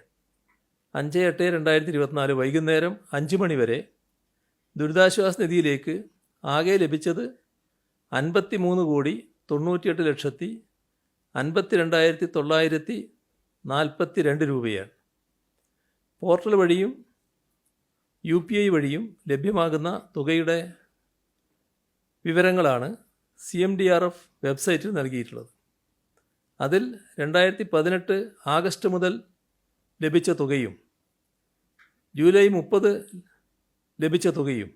5/8/2024 വൈകുന്നേരം 5 മണി വരെ ദുരിതാശ്വാസ നിധിയിലേക്ക് ആകെ ലഭിച്ചത് 53,38,52,942 രൂപയാണ്. പോർട്ടൽ വഴിയും UPI വഴിയും ലഭ്യമാകുന്ന തുകയുടെ വിവരങ്ങളാണ് CMDRF വെബ്സൈറ്റിൽ നൽകിയിട്ടുള്ളത്. അതിൽ 2018 ആഗസ്റ്റ് മുതൽ ലഭിച്ച തുകയും ജൂലൈ 30 ലഭിച്ച തുകയും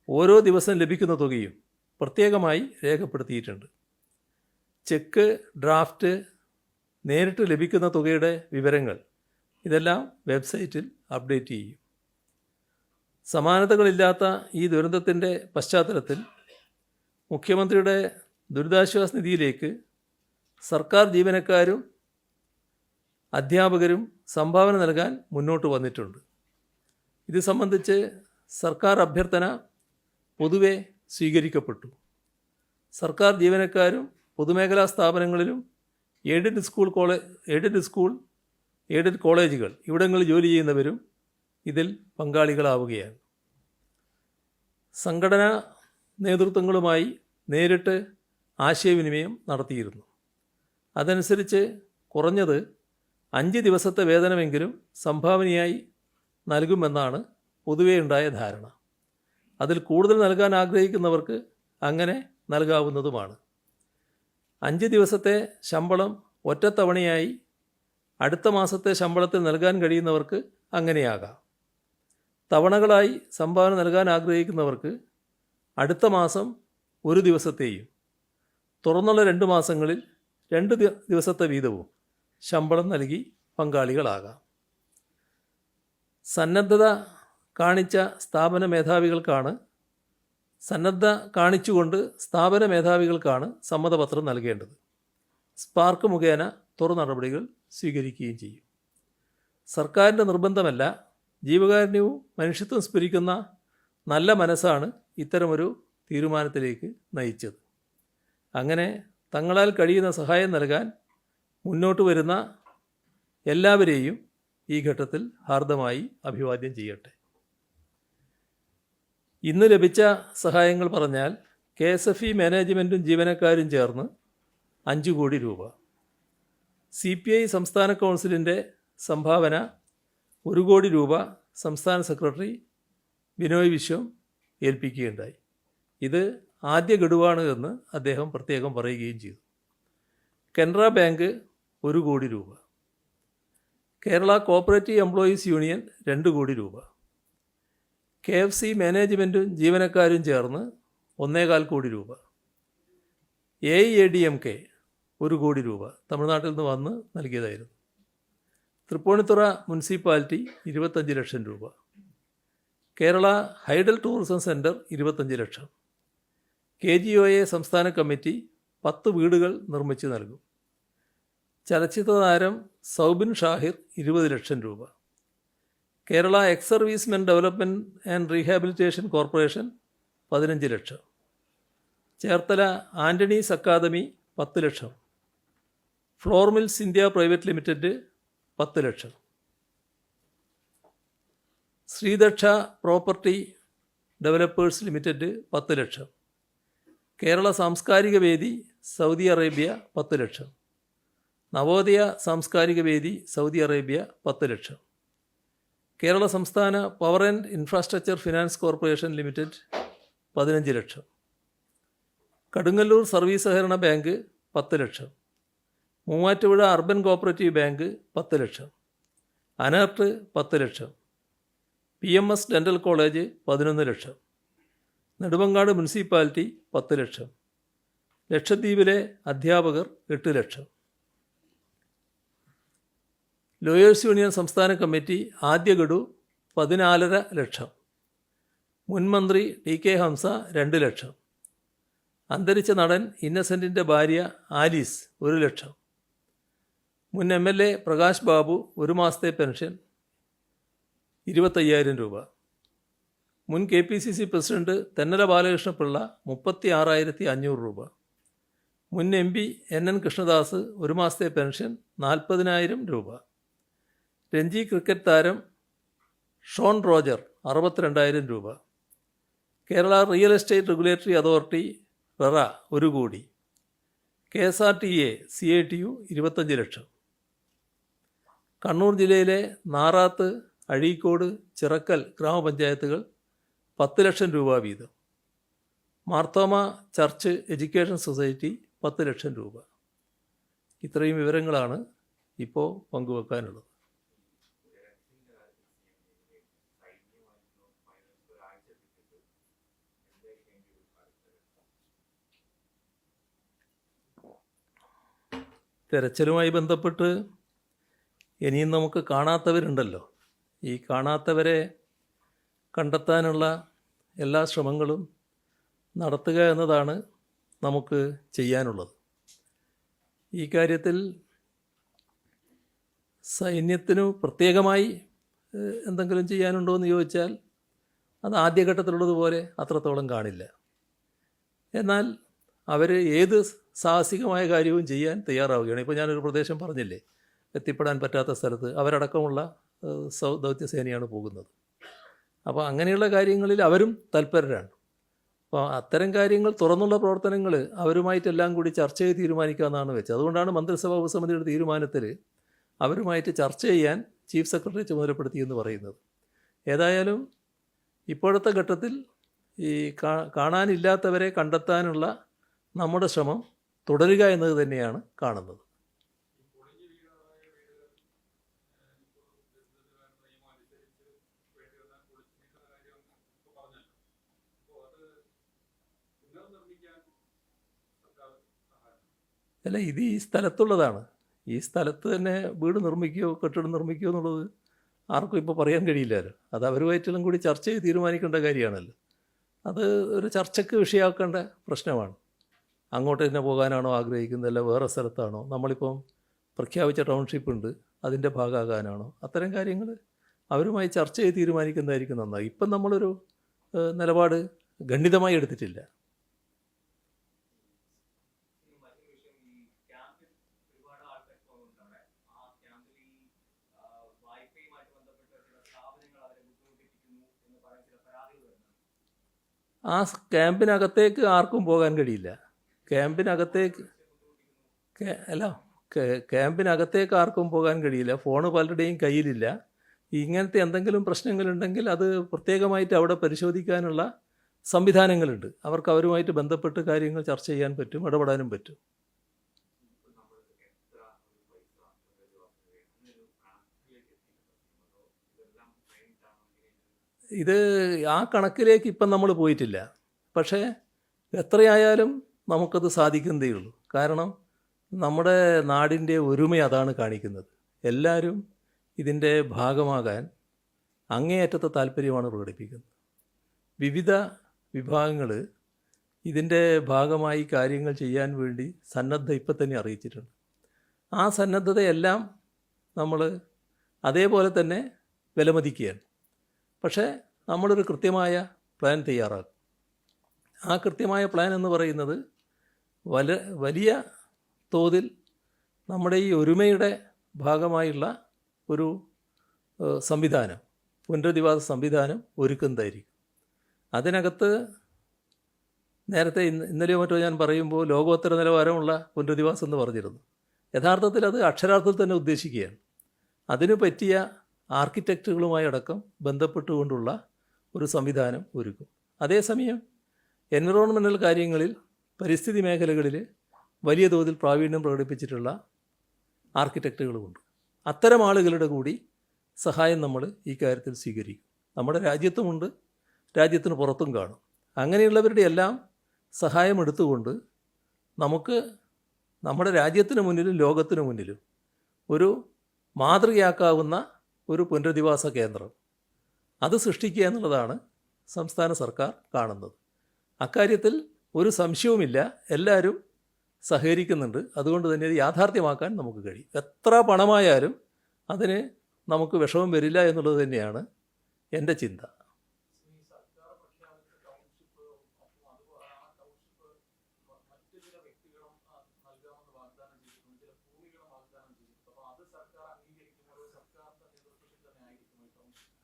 ഓരോ ദിവസം ലഭിക്കുന്ന തുകയും പ്രത്യേകമായി രേഖപ്പെടുത്തിയിട്ടുണ്ട്. ചെക്ക്, ഡ്രാഫ്റ്റ്, നേരിട്ട് ലഭിക്കുന്ന തുകയുടെ വിവരങ്ങൾ ഇതെല്ലാം വെബ്സൈറ്റിൽ അപ്ഡേറ്റ് ചെയ്യും. സമാനതകളില്ലാത്ത ഈ ദുരന്തത്തിൻ്റെ പശ്ചാത്തലത്തിൽ മുഖ്യമന്ത്രിയുടെ ദുരിതാശ്വാസ നിധിയിലേക്ക് സർക്കാർ ജീവനക്കാരും അധ്യാപകരും സംഭാവന നൽകാൻ മുന്നോട്ട് വന്നിട്ടുണ്ട്. ഇത് സംബന്ധിച്ച് സർക്കാർ അഭ്യർത്ഥന പൊതുവെ സ്വീകരിക്കപ്പെട്ടു. സർക്കാർ ജീവനക്കാരും പൊതുമേഖലാ സ്ഥാപനങ്ങളിലും എയ്ഡഡ് കോളേജുകൾ ഇവിടങ്ങളിൽ ജോലി ചെയ്യുന്നവരും ഇതിൽ പങ്കാളികളാവുകയാണ്. സംഘടനാ നേതൃത്വങ്ങളുമായി നേരിട്ട് ആശയവിനിമയം നടത്തിയിരുന്നു. അതനുസരിച്ച് കുറഞ്ഞത് 5 ദിവസത്തെ വേതനമെങ്കിലും സംഭാവനയായി നൽകുമെന്നാണ് പൊതുവേ ഉണ്ടായ ധാരണ. അതിൽ കൂടുതൽ നൽകാൻ ആഗ്രഹിക്കുന്നവർക്ക് അങ്ങനെ നൽകാവുന്നതുമാണ്. 5 ദിവസത്തെ ശമ്പളം ഒറ്റത്തവണയായി അടുത്ത മാസത്തെ ശമ്പളത്തിൽ നൽകാൻ കഴിയുന്നവർക്ക് അങ്ങനെയാകാം. തവണകളായി സംഭാവന നൽകാൻ ആഗ്രഹിക്കുന്നവർക്ക് അടുത്ത മാസം 1 ദിവസത്തെയും തുറന്നുള്ള 2 മാസങ്ങളിൽ 2 ദിവസത്തെ വീതവും ശമ്പളം നൽകി പങ്കാളികളാകാം. സന്നദ്ധത കാണിച്ചുകൊണ്ട് സ്ഥാപന മേധാവികൾക്കാണ് സമ്മതപത്രം നൽകേണ്ടത്. സ്പാർക്ക് മുഖേന തുടർ നടപടികൾ സ്വീകരിക്കുകയും ചെയ്യും. സർക്കാരിൻ്റെ നിർബന്ധമല്ല, ജീവകാരുണ്യവും മനുഷ്യത്വം സ്ഫുരിക്കുന്ന നല്ല മനസ്സാണ് ഇത്തരമൊരു തീരുമാനത്തിലേക്ക് നയിച്ചത്. അങ്ങനെ തങ്ങളാൽ കഴിയുന്ന സഹായം നൽകാൻ മുന്നോട്ട് വരുന്ന എല്ലാവരെയും ഈ ഘട്ടത്തിൽ ഹാർദമായി അഭിവാദ്യം ചെയ്യട്ടെ. ഇന്ന് ലഭിച്ച സഹായങ്ങൾ പറഞ്ഞാൽ KSFE മാനേജ്മെൻറ്റും ജീവനക്കാരും ചേർന്ന് 5 കോടി രൂപ, CPI സംസ്ഥാന കൗൺസിലിൻ്റെ സംഭാവന 1 കോടി രൂപ സംസ്ഥാന സെക്രട്ടറി ബിനോയ് വിശ്വം ഏൽപ്പിക്കുകയുണ്ടായി. ഇത് ആദ്യ ഗഡുവാണ് എന്ന് അദ്ദേഹം പ്രത്യേകം പറയുകയും ചെയ്തു. കനറ ബാങ്ക് 1 കോടി രൂപ, കേരള കോഓപ്പറേറ്റീവ് എംപ്ലോയീസ് യൂണിയൻ 2 കോടി രൂപ, KFC മാനേജ്മെൻറ്റും ജീവനക്കാരും ചേർന്ന് 1.25 കോടി രൂപ. AIADMK 1 കോടി രൂപ തമിഴ്നാട്ടിൽ നിന്ന് വന്ന് നൽകിയതായിരുന്നു. തൃപ്പൂണിത്തുറ മുനിസിപ്പാലിറ്റി 25 ലക്ഷം രൂപ. കേരള ഹൈഡൽ ടൂറിസം സെൻറ്റർ 25 ലക്ഷം. KGOA സംസ്ഥാന കമ്മിറ്റി 10 വീടുകൾ നിർമ്മിച്ച് നൽകും. ചലച്ചിത്ര താരം സൗബിൻ ഷാഹിർ 20 ലക്ഷം രൂപ. Kerala ex servicemen development and rehabilitation corporation 15 lakh. Cherthala Antony's academy 10 lakh. Flour mills India private limited 10 lakh. Sreedaksha property developers limited 10 ലക്ഷം. കേരള സാംസ്കാരിക വേദി സൗദി അറേബ്യ 10 ലക്ഷം. നവോദയ സാംസ്കാരിക വേദി സൗദി അറേബ്യ 10 ലക്ഷം. കേരള സംസ്ഥാന power and infrastructure finance corporation limited 15 ലക്ഷം. കടുങ്ങല്ലൂർ സർവീസ് സഹകരണ ബാങ്ക് 10 ലക്ഷം. മൂവാറ്റുപുഴ അർബൻ കോപ്പറേറ്റീവ് ബാങ്ക് 10 ലക്ഷം. അനർട്ട് 10 ലക്ഷം. PMS ഡെൻ്റൽ കോളേജ് 11 ലക്ഷം. നെടുമങ്ങാട് മുനിസിപ്പാലിറ്റി 10 ലക്ഷം. ലക്ഷദ്വീപിലെ അധ്യാപകർ 8 ലക്ഷം. ലോയേഴ്സ് യൂണിയൻ സംസ്ഥാന കമ്മിറ്റി ആദ്യ ഗഡു 14.5 ലക്ഷം. മുൻ മന്ത്രി DK ഹംസ 2 ലക്ഷം. അന്തരിച്ച നടൻ ഇന്നസെൻറ്റിൻ്റെ ഭാര്യ ആലീസ് 1 ലക്ഷം. മുൻ MLA പ്രകാശ് ബാബു 1 മാസത്തെ പെൻഷൻ 25,000 രൂപ. മുൻ KPCC പ്രസിഡന്റ് തെന്നല ബാലകൃഷ്ണപിള്ള 36,500 രൂപ. മുൻ MP NN കൃഷ്ണദാസ് 1 മാസത്തെ പെൻഷൻ 40,000 രൂപ. രഞ്ജി ക്രിക്കറ്റ് താരം ഷോൺ റോജർ 62,000 രൂപ. Kerala real estate regulatory authority RERA 1 കോടി. KSRTA CATU 25 ലക്ഷം. കണ്ണൂർ ജില്ലയിലെ നാറാത്ത്, അഴീക്കോട്, ചിറക്കൽ ഗ്രാമപഞ്ചായത്തുകൾ 10 ലക്ഷം രൂപ വീതം. മാർത്തോമ ചർച്ച് എഡ്യൂക്കേഷൻ സൊസൈറ്റി 10 ലക്ഷം രൂപ. ഇത്രയും വിവരങ്ങളാണ് ഇപ്പോൾ പങ്കുവെക്കാനുള്ളത്. തെരച്ചിലുമായി ബന്ധപ്പെട്ട് ഇനിയും നമുക്ക് കാണാത്തവരുണ്ടല്ലോ. ഈ കാണാത്തവരെ കണ്ടെത്താനുള്ള എല്ലാ ശ്രമങ്ങളും നടത്തുക എന്നതാണ് നമുക്ക് ചെയ്യാനുള്ളത്. ഈ കാര്യത്തിൽ സൈന്യത്തിനു പ്രത്യേകമായി എന്തെങ്കിലും ചെയ്യാനുണ്ടോ എന്ന് ചോദിച്ചാൽ അത് ആദ്യഘട്ടത്തിലുള്ളതുപോലെ അത്രത്തോളം കാണില്ല. എന്നാൽ അവർ ഏത് സാഹസികമായ കാര്യവും ചെയ്യാൻ തയ്യാറാവുകയാണ്. ഇപ്പോൾ ഞാനൊരു പ്രദേശം പറഞ്ഞില്ലേ, എത്തിപ്പെടാൻ പറ്റാത്ത സ്ഥലത്ത് അവരടക്കമുള്ള ദൗത്യസേനയാണ് പോകുന്നത്. അപ്പോൾ അങ്ങനെയുള്ള കാര്യങ്ങളിൽ അവരും തൽപരരാണ്. അപ്പോൾ അത്തരം കാര്യങ്ങൾ തുറന്നുള്ള പ്രവർത്തനങ്ങൾ അവരുമായിട്ടെല്ലാം കൂടി ചർച്ച ചെയ്ത് തീരുമാനിക്കാമെന്നാണ് വെച്ചത്. അതുകൊണ്ടാണ് മന്ത്രിസഭാ ഉപസമിതിയുടെ തീരുമാനത്തിൽ അവരുമായിട്ട് ചർച്ച ചെയ്യാൻ ചീഫ് സെക്രട്ടറി ചുമതലപ്പെടുത്തിയെന്ന് പറയുന്നത്. ഏതായാലും ഇപ്പോഴത്തെ ഘട്ടത്തിൽ ഈ കാണാനില്ലാത്തവരെ കണ്ടെത്താനുള്ള നമ്മുടെ ശ്രമം തുടരുക എന്നത് തന്നെയാണ് കാണുന്നത്. അല്ല, ഇത് ഈ സ്ഥലത്തുള്ളതാണ്. ഈ സ്ഥലത്ത് തന്നെ വീട് നിർമ്മിക്കുകയോ കെട്ടിടം നിർമ്മിക്കുകയോ എന്നുള്ളത് ആർക്കും ഇപ്പോൾ പറയാൻ കഴിയില്ലല്ലോ. അത് അവരുമായിട്ടെല്ലാം കൂടി ചർച്ച ചെയ്ത് തീരുമാനിക്കേണ്ട കാര്യമാണല്ലോ. അത് ഒരു ചർച്ചയ്ക്ക് വിഷയമാക്കേണ്ട പ്രശ്നമാണ്. അങ്ങോട്ട് തന്നെ പോകാനാണോ ആഗ്രഹിക്കുന്നത്, അല്ല വേറെ സ്ഥലത്താണോ, നമ്മളിപ്പം പ്രഖ്യാപിച്ച ടൗൺഷിപ്പ് ഉണ്ട് അതിൻ്റെ ഭാഗമാകാനാണോ, അത്തരം കാര്യങ്ങൾ അവരുമായി ചർച്ച ചെയ്ത് തീരുമാനിക്കുന്നതായിരിക്കും നന്നായി. ഇപ്പം നമ്മളൊരു നിലപാട് ഖണ്ഡിതമായി എടുത്തിട്ടില്ല. ആ ക്യാമ്പിനകത്തേക്ക് ആർക്കും പോകാൻ കഴിയില്ല. ക്യാമ്പിനകത്തേക്ക് ആർക്കും പോകാൻ കഴിയില്ല. ഫോണ് പലരുടെയും കയ്യിലില്ല. ഇങ്ങനത്തെ എന്തെങ്കിലും പ്രശ്നങ്ങളുണ്ടെങ്കിൽ അത് പ്രത്യേകമായിട്ട് അവിടെ പരിശോധിക്കാനുള്ള സംവിധാനങ്ങളുണ്ട്. അവർക്ക് അവരുമായിട്ട് ബന്ധപ്പെട്ട് കാര്യങ്ങൾ ചർച്ച ചെയ്യാൻ പറ്റും, ഇടപെടാനും പറ്റും. ഇത് ആ കണക്കിലേക്ക് ഇപ്പം നമ്മൾ പോയിട്ടില്ല. പക്ഷേ എത്രയായാലും നമുക്കത് സാധിക്കുന്നതേ ഉള്ളൂ. കാരണം നമ്മുടെ നാടിൻ്റെ ഒരുമ അതാണ് കാണിക്കുന്നത്. എല്ലാവരും ഇതിൻ്റെ ഭാഗമാകാൻ അങ്ങേയറ്റത്തെ താല്പര്യമാണ് പ്രകടിപ്പിക്കുന്നത്. വിവിധ വിഭാഗങ്ങൾ ഇതിൻ്റെ ഭാഗമായി കാര്യങ്ങൾ ചെയ്യാൻ വേണ്ടി സന്നദ്ധ ഇപ്പം തന്നെ അറിയിച്ചിട്ടുണ്ട്. ആ സന്നദ്ധതയെല്ലാം നമ്മൾ അതേപോലെ തന്നെ വിലമതിക്കുകയാണ്. പക്ഷേ നമ്മളൊരു കൃത്യമായ പ്ലാൻ തയ്യാറാക്കും. ആ കൃത്യമായ പ്ലാൻ എന്ന് പറയുന്നത് വലിയ തോതിൽ നമ്മുടെ ഈ ഒരുമയുടെ ഭാഗമായുള്ള ഒരു സംവിധാനം, പുനരധിവാസ സംവിധാനം ഒരുക്കുന്നതായിരിക്കും. അതിനകത്ത് നേരത്തെ ഇന്നലെയോ മറ്റോ ഞാൻ പറയുമ്പോൾ ലോകോത്തര നിലവാരമുള്ള പുനരധിവാസം എന്ന് പറഞ്ഞിരുന്നു. യഥാർത്ഥത്തിൽ അത് അക്ഷരാർത്ഥത്തിൽ തന്നെ ഉദ്ദേശിക്കുകയാണ്. അതിനു പറ്റിയ ആർക്കിടെക്റ്റുകളുമായി അടക്കം ബന്ധപ്പെട്ടുകൊണ്ടുള്ള ഒരു സംവിധാനം ഒരുക്കും. അതേസമയം എൻവിറോൺമെൻ്റൽ കാര്യങ്ങളിൽ, പരിസ്ഥിതി മേഖലകളിൽ വലിയ തോതിൽ പ്രാവീണ്യം പ്രകടിപ്പിച്ചിട്ടുള്ള ആർക്കിടെക്റ്റുകളുമുണ്ട്. അത്തരം ആളുകളുടെ കൂടി സഹായം നമ്മൾ ഈ കാര്യത്തിൽ സ്വീകരിക്കും. നമ്മുടെ രാജ്യത്തുമുണ്ട്, രാജ്യത്തിന് പുറത്തും കാണും. അങ്ങനെയുള്ളവരുടെ എല്ലാം സഹായം എടുത്തുകൊണ്ട് നമുക്ക് നമ്മുടെ രാജ്യത്തിന് മുന്നിലും ലോകത്തിന് മുന്നിലും ഒരു മാതൃകയാക്കാവുന്ന ഒരു പുനരധിവാസ കേന്ദ്രം അത് സൃഷ്ടിക്കുക എന്നുള്ളതാണ് സംസ്ഥാന സർക്കാർ കാണുന്നത്. അക്കാര്യത്തിൽ ഒരു സംശയവുമില്ല, എല്ലാവരും സഹകരിക്കുന്നുണ്ട്. അതുകൊണ്ട് തന്നെ ഇത് യാഥാർത്ഥ്യമാക്കാൻ നമുക്ക് കഴിയും. എത്ര പണമായാലും അതിന് നമുക്ക് വിഷമം വരില്ല എന്നുള്ളത് തന്നെയാണ് എൻ്റെ ചിന്ത.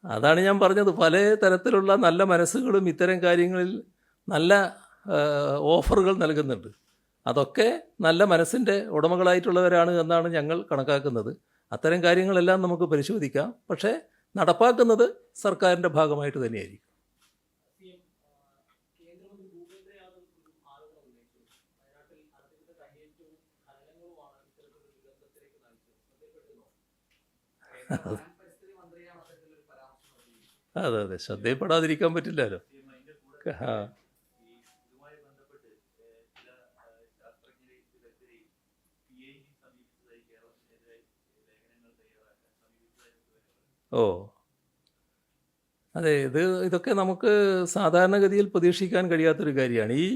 അതാണ് ഞാൻ പറഞ്ഞത്, പല തരത്തിലുള്ള നല്ല മനസ്സുകളും ഇത്തരം കാര്യങ്ങളിൽ നല്ല ഓഫറുകൾ നൽകുന്നുണ്ട്. അതൊക്കെ നല്ല മനസ്സിൻ്റെ ഉടമകളായിട്ടുള്ളവരാണ് എന്നാണ് ഞങ്ങൾ കണക്കാക്കുന്നത്. അത്തരം കാര്യങ്ങളെല്ലാം നമുക്ക് പരിശോധിക്കാം. പക്ഷേ നടപ്പാക്കുന്നത് സർക്കാരിൻ്റെ ഭാഗമായിട്ട് തന്നെയായിരിക്കും. അതെ അതെ, ശ്രദ്ധയിൽപ്പെടാതിരിക്കാൻ പറ്റില്ലല്ലോ. ആ ഓ അതെ, ഇതൊക്കെ നമുക്ക് സാധാരണഗതിയിൽ പ്രതീക്ഷിക്കാൻ കഴിയാത്തൊരു കാര്യമാണ്. ഈ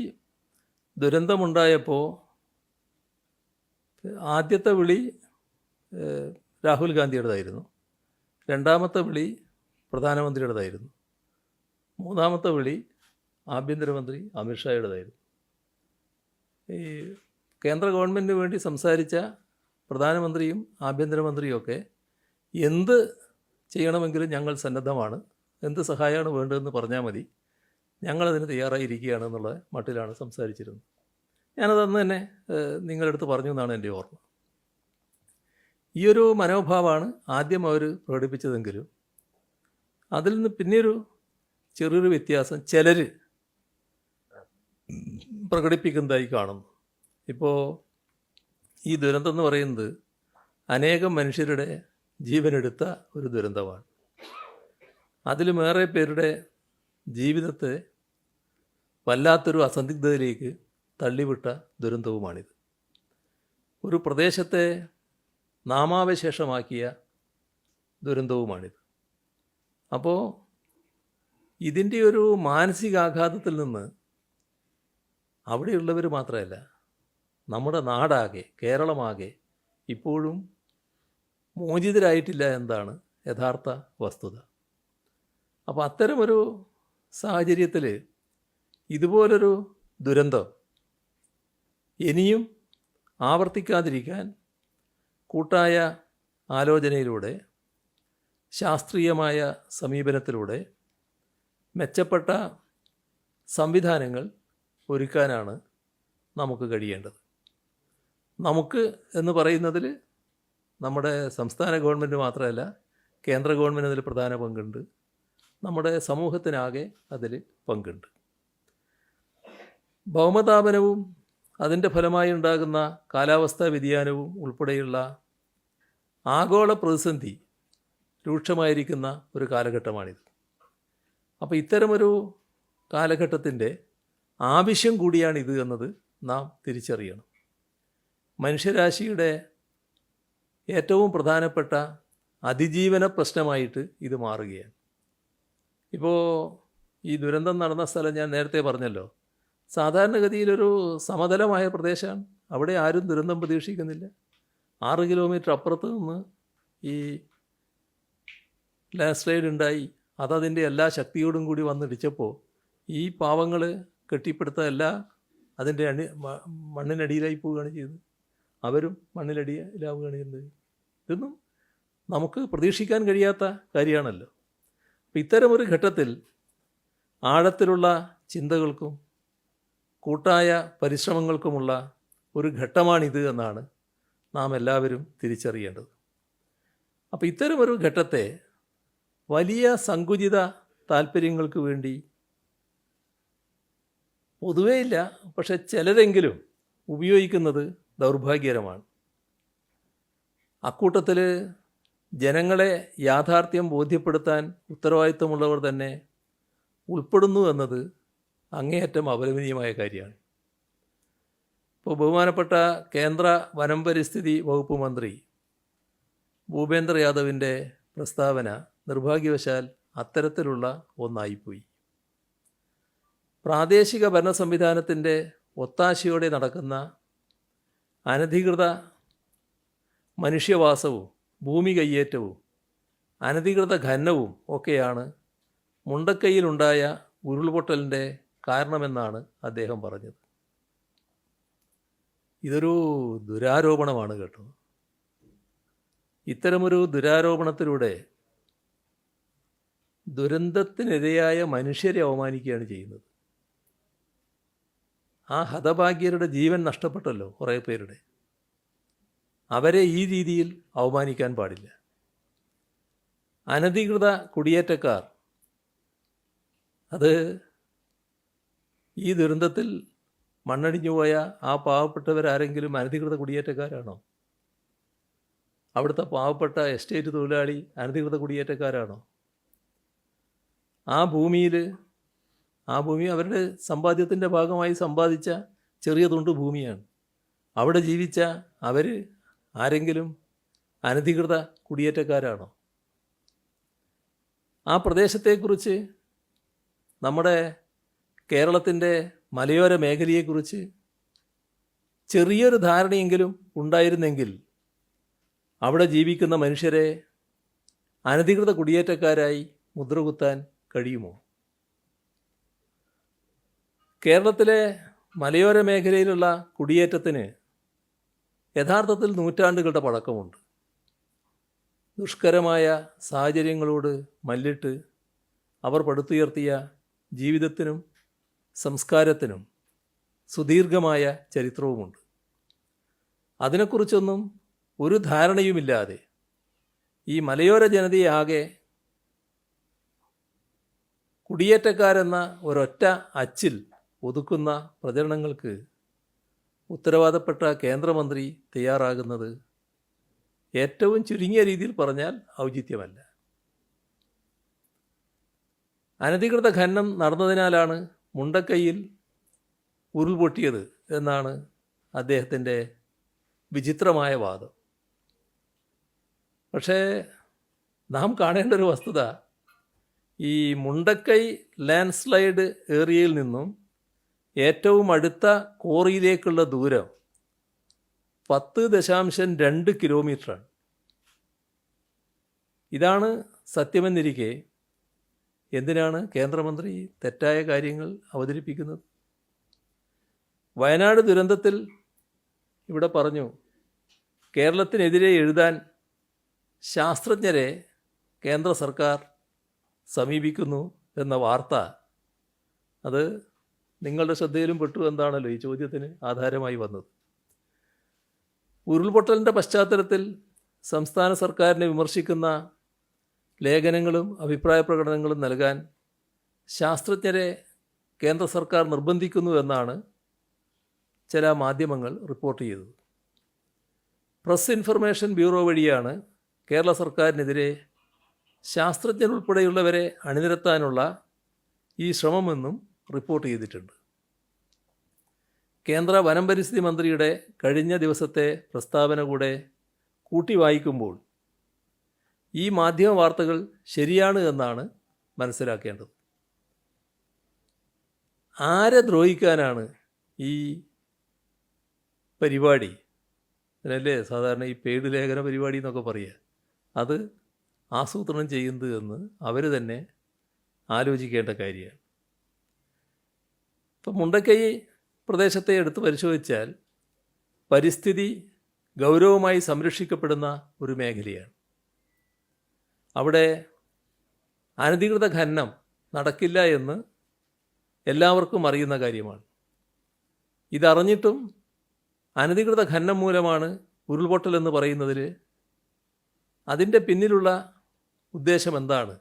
ദുരന്തമുണ്ടായപ്പോൾ ആദ്യത്തെ വിളി രാഹുൽ ഗാന്ധിയുടേതായിരുന്നു, രണ്ടാമത്തെ വിളി പ്രധാനമന്ത്രിയുടേതായിരുന്നു, മൂന്നാമത്തെ വിളി ആഭ്യന്തരമന്ത്രി അമിത്ഷായുടേതായിരുന്നു. ഈ കേന്ദ്ര ഗവൺമെൻറ്റിന് വേണ്ടി സംസാരിച്ച പ്രധാനമന്ത്രിയും ആഭ്യന്തരമന്ത്രിയും ഒക്കെ എന്ത് ചെയ്യണമെങ്കിലും ഞങ്ങൾ സന്നദ്ധമാണ്, എന്ത് സഹായമാണ് വേണ്ടതെന്ന് പറഞ്ഞാൽ മതി, ഞങ്ങളതിന് തയ്യാറായിരിക്കുകയാണെന്നുള്ള മട്ടിലാണ് സംസാരിച്ചിരുന്നത്. ഞാനതന്ന് തന്നെ നിങ്ങളുടെ അടുത്ത് പറഞ്ഞു എന്നാണ് എൻ്റെ ഓർമ്മ. ഈയൊരു മനോഭാവമാണ് ആദ്യം അവർ പ്രകടിപ്പിച്ചതെങ്കിലും അതിൽ നിന്ന് പിന്നെയൊരു ചെറിയൊരു വ്യത്യാസം ചിലർ പ്രകടിപ്പിക്കുന്നതായി കാണുന്നു. ഇപ്പോൾ ഈ ദുരന്തം എന്ന് പറയുന്നത് അനേകം മനുഷ്യരുടെ ജീവനെടുത്ത ഒരു ദുരന്തമാണ്. അതിലുമേറെ പേരുടെ ജീവിതത്തെ വല്ലാത്തൊരു അസന്ദിഗ്ധതയിലേക്ക് തള്ളിവിട്ട ദുരന്തവുമാണിത്. ഒരു പ്രദേശത്തെ നാമാവശേഷമാക്കിയ ദുരന്തവുമാണിത്. അപ്പോൾ ഇതിൻ്റെ ഒരു മാനസികാഘാതത്തിൽ നിന്ന് അവിടെയുള്ളവർ മാത്രമല്ല, നമ്മുടെ നാടാകെ, കേരളമാകെ ഇപ്പോഴും മോചിതരായിട്ടില്ല എന്നതാണ് യഥാർത്ഥ വസ്തുത. അപ്പോൾ അത്തരമൊരു സാഹചര്യത്തിൽ ഇതുപോലൊരു ദുരന്തം ഇനിയും ആവർത്തിക്കാതിരിക്കാൻ കൂട്ടായ ആലോചനയിലൂടെ, ശാസ്ത്രീയമായ സമീപനത്തിലൂടെ മെച്ചപ്പെട്ട സംവിധാനങ്ങൾ ഒരുക്കാനാണ് നമുക്ക് കഴിയേണ്ടത്. നമുക്ക് എന്ന് പറയുന്നതിൽ നമ്മുടെ സംസ്ഥാന ഗവൺമെൻറ് മാത്രമല്ല, കേന്ദ്ര ഗവൺമെൻറ് അതിൽ പ്രധാന പങ്കുണ്ട്, നമ്മുടെ സമൂഹത്തിനാകെ അതിൽ പങ്കുണ്ട്. ഭൗമതാപനവും അതിൻ്റെ ഫലമായി ഉണ്ടാകുന്ന കാലാവസ്ഥാ വ്യതിയാനവും ഉൾപ്പെടെയുള്ള ആഗോള പ്രതിസന്ധി രൂക്ഷമായിരിക്കുന്ന ഒരു കാലഘട്ടമാണിത്. അപ്പോൾ ഇത്തരമൊരു കാലഘട്ടത്തിൻ്റെ ആവശ്യം കൂടിയാണിത് എന്നത് നാം തിരിച്ചറിയണം. മനുഷ്യരാശിയുടെ ഏറ്റവും പ്രധാനപ്പെട്ട അതിജീവന പ്രശ്നമായിട്ട് ഇത് മാറുകയാണ്. ഇപ്പോൾ ഈ ദുരന്തം നടന്ന സ്ഥലം ഞാൻ നേരത്തെ പറഞ്ഞല്ലോ, സാധാരണഗതിയിലൊരു സമതലമായ പ്രദേശമാണ്. അവിടെ ആരും ദുരന്തം പ്രതീക്ഷിക്കുന്നില്ല. 6 കിലോമീറ്റർ അപ്പുറത്ത് നിന്ന് ഈ ലാൻഡ് സ്ലൈഡ് ഉണ്ടായി. അതതിൻ്റെ എല്ലാ ശക്തിയോടും കൂടി വന്നിടിച്ചപ്പോൾ ഈ പാവങ്ങൾ കെട്ടിപ്പടുത്ത അതിൻ്റെ മണ്ണിനടിയിലായി പോവുകയാണ് ചെയ്തത്. അവരും മണ്ണിലടിയിലാവുകയാണ് ചെയ്യുന്നത്. ഇതൊന്നും നമുക്ക് പ്രതീക്ഷിക്കാൻ കഴിയാത്ത കാര്യമാണല്ലോ. അപ്പം ഇത്തരമൊരു ഘട്ടത്തിൽ ആഴത്തിലുള്ള ചിന്തകൾക്കും കൂട്ടായ പരിശ്രമങ്ങൾക്കുമുള്ള ഒരു ഘട്ടമാണിത് എന്നാണ് നാം എല്ലാവരും തിരിച്ചറിയേണ്ടത്. അപ്പോൾ ഇത്തരമൊരു ഘട്ടത്തെ വലിയ സങ്കുചിത താല്പര്യങ്ങൾക്ക് വേണ്ടി പൊതുവേ ഇല്ല, പക്ഷെ ചിലരെങ്കിലും ഉപയോഗിക്കുന്നത് ദൗർഭാഗ്യകരമാണ്. അക്കൂട്ടത്തിൽ ജനങ്ങളെ യാഥാർത്ഥ്യം ബോധ്യപ്പെടുത്താൻ ഉത്തരവാദിത്വമുള്ളവർ തന്നെ ഉൾപ്പെടുന്നു എന്നത് അങ്ങേയറ്റം അപലപനീയമായ കാര്യമാണ്. ഇപ്പോൾ ബഹുമാനപ്പെട്ട കേന്ദ്ര വനം പരിസ്ഥിതി വകുപ്പ് മന്ത്രി ഭൂപേന്ദ്ര യാദവിൻ്റെ പ്രസ്താവന നിർഭാഗ്യവശാൽ അത്തരത്തിലുള്ള ഒന്നായിപ്പോയി. പ്രാദേശിക ഭരണ സംവിധാനത്തിൻ്റെ ഒത്താശയോടെ നടക്കുന്ന അനധികൃത മനുഷ്യവാസവും ഭൂമി കയ്യേറ്റവും അനധികൃത ഖനനവും ഒക്കെയാണ് മുണ്ടക്കൈയിലുണ്ടായ ഉരുൾപൊട്ടലിൻ്റെ കാരണമെന്നാണ് അദ്ദേഹം പറഞ്ഞത്. ഇതൊരു ദുരാരോപണമാണ് കേട്ടോ. ഇത്തരമൊരു ദുരാരോപണത്തിലൂടെ ദുരന്തത്തിനിരയായ മനുഷ്യരെ അവമാനിക്കുകയാണ് ചെയ്യുന്നത്. ആ ഹതഭാഗ്യരുടെ ജീവൻ നഷ്ടപ്പെട്ടല്ലോ കുറേ പേരുടെ. അവരെ ഈ രീതിയിൽ അവമാനിക്കാൻ പാടില്ല. അനധികൃത കുടിയേറ്റക്കാർ അത് ഈ ദുരന്തത്തിൽ മണ്ണടിഞ്ഞുപോയ ആ പാവപ്പെട്ടവരാരെങ്കിലും അനധികൃത കുടിയേറ്റക്കാരാണോ? അവിടുത്തെ പാവപ്പെട്ട എസ്റ്റേറ്റ് തൊഴിലാളി അനധികൃത കുടിയേറ്റക്കാരാണോ? ആ ഭൂമി അവരുടെ സമ്പാദ്യത്തിൻ്റെ ഭാഗമായി സമ്പാദിച്ച ചെറിയ തുണ്ട് ഭൂമിയാണ്. അവിടെ ജീവിച്ച അവർ ആരെങ്കിലും അനധികൃത കുടിയേറ്റക്കാരാണോ? ആ പ്രദേശത്തെക്കുറിച്ച്, നമ്മുടെ കേരളത്തിൻ്റെ മലയോര മേഖലയെക്കുറിച്ച് ചെറിയൊരു ധാരണയെങ്കിലും ഉണ്ടായിരുന്നെങ്കിൽ അവിടെ ജീവിക്കുന്ന മനുഷ്യരെ അനധികൃത കുടിയേറ്റക്കാരായി മുദ്രകുത്താൻ കഴിയുമോ? കേരളത്തിലെ മലയോര മേഖലയിലുള്ള കുടിയേറ്റത്തിന് യഥാർത്ഥത്തിൽ നൂറ്റാണ്ടുകളുടെ പഴക്കമുണ്ട്. ദുഷ്കരമായ സാഹചര്യങ്ങളോട് മല്ലിട്ട് അവർ പടുത്തുയർത്തിയ ജീവിതത്തിനും സംസ്കാരത്തിനും സുദീർഘമായ ചരിത്രവുമുണ്ട്. അതിനെക്കുറിച്ചൊന്നും ഒരു ധാരണയുമില്ലാതെ ഈ മലയോര ജനതയെ ആകെ കുടിയേറ്റക്കാരെന്ന ഒരൊറ്റ അച്ചിൽ ഒതുക്കുന്ന പ്രചരണങ്ങൾക്ക് ഉത്തരവാദപ്പെട്ട കേന്ദ്രമന്ത്രി തയ്യാറാകുന്നത് ഏറ്റവും ചുരുങ്ങിയ രീതിയിൽ പറഞ്ഞാൽ ഔചിത്യമല്ല. അനധികൃത ഖനനം നടന്നതിനാലാണ് മുണ്ടക്കൈയിൽ ഉരുൾപൊട്ടിയത് എന്നാണ് അദ്ദേഹത്തിൻ്റെ വിചിത്രമായ വാദം. പക്ഷേ നാം കാണേണ്ട ഒരു വസ്തുത, ഈ മുണ്ടക്കൈ ലാൻഡ് സ്ലൈഡ് ഏരിയയിൽ നിന്നും ഏറ്റവും അടുത്ത കോറിയിലേക്കുള്ള ദൂരം 10.2 കിലോമീറ്ററാണ്. ഇതാണ് സത്യമെന്നിരിക്കെ എന്തിനാണ് കേന്ദ്രമന്ത്രി തെറ്റായ കാര്യങ്ങൾ അവതരിപ്പിക്കുന്നത്? വയനാട് ദുരന്തത്തിൽ ഇവിടെ പറഞ്ഞു, കേരളത്തിനെതിരെ എഴുതാൻ ശാസ്ത്രജ്ഞരെ കേന്ദ്ര സർക്കാർ സമീപിക്കുന്നു എന്ന വാർത്ത, അത് നിങ്ങളുടെ ശ്രദ്ധയിലും പെട്ടു എന്താണല്ലോ ഈ ചോദ്യത്തിന് ആധാരമായി വന്നത്. ഉരുൾപൊട്ടലിൻ്റെ പശ്ചാത്തലത്തിൽ സംസ്ഥാന സർക്കാരിനെ വിമർശിക്കുന്ന ലേഖനങ്ങളും അഭിപ്രായ പ്രകടനങ്ങളും നൽകാൻ ശാസ്ത്രജ്ഞരെ കേന്ദ്ര സർക്കാർ നിർബന്ധിക്കുന്നു എന്നാണ് ചില മാധ്യമങ്ങൾ റിപ്പോർട്ട് ചെയ്തത്. പ്രസ് ഇൻഫർമേഷൻ ബ്യൂറോ വഴിയാണ് കേരള സർക്കാരിനെതിരെ ശാസ്ത്രജ്ഞരുൾപ്പെടെയുള്ളവരെ അണിനിരത്താനുള്ള ഈ ശ്രമമെന്നും റിപ്പോർട്ട് ചെയ്തിട്ടുണ്ട്. കേന്ദ്ര വനം പരിസ്ഥിതി മന്ത്രിയുടെ കഴിഞ്ഞ ദിവസത്തെ പ്രസ്താവന കൂടെ കൂട്ടി വായിക്കുമ്പോൾ ഈ മാധ്യമ വാർത്തകൾ ശരിയാണ് എന്നാണ് മനസ്സിലാക്കേണ്ടത്. ആരെ ദ്രോഹിക്കാനാണ് ഈ പരിപാടി, അതിനല്ലേ സാധാരണ ഈ പെയ്ഡ് ലേഖന പരിപാടി എന്നൊക്കെ പറയുക, അത് ആസൂത്രണം ചെയ്യുന്നത് എന്ന് അവർ തന്നെ ആലോചിക്കേണ്ട കാര്യമാണ്. ഇപ്പം മുണ്ടക്കൈ പ്രദേശത്തെ എടുത്ത് പരിശോധിച്ചാൽ പരിസ്ഥിതി ഗൗരവമായി സംരക്ഷിക്കപ്പെടുന്ന ഒരു മേഖലയാണ്. അവിടെ അനധികൃത ഖനനം നടക്കില്ല എന്ന് എല്ലാവർക്കും അറിയുന്ന കാര്യമാണ്. ഇതറിഞ്ഞിട്ടും അനധികൃത ഖനനം മൂലമാണ് ഉരുൾപൊട്ടൽ എന്ന് പറയുന്നതിൽ അതിൻ്റെ പിന്നിലുള്ള ഉദ്ദേശം എന്താണ്,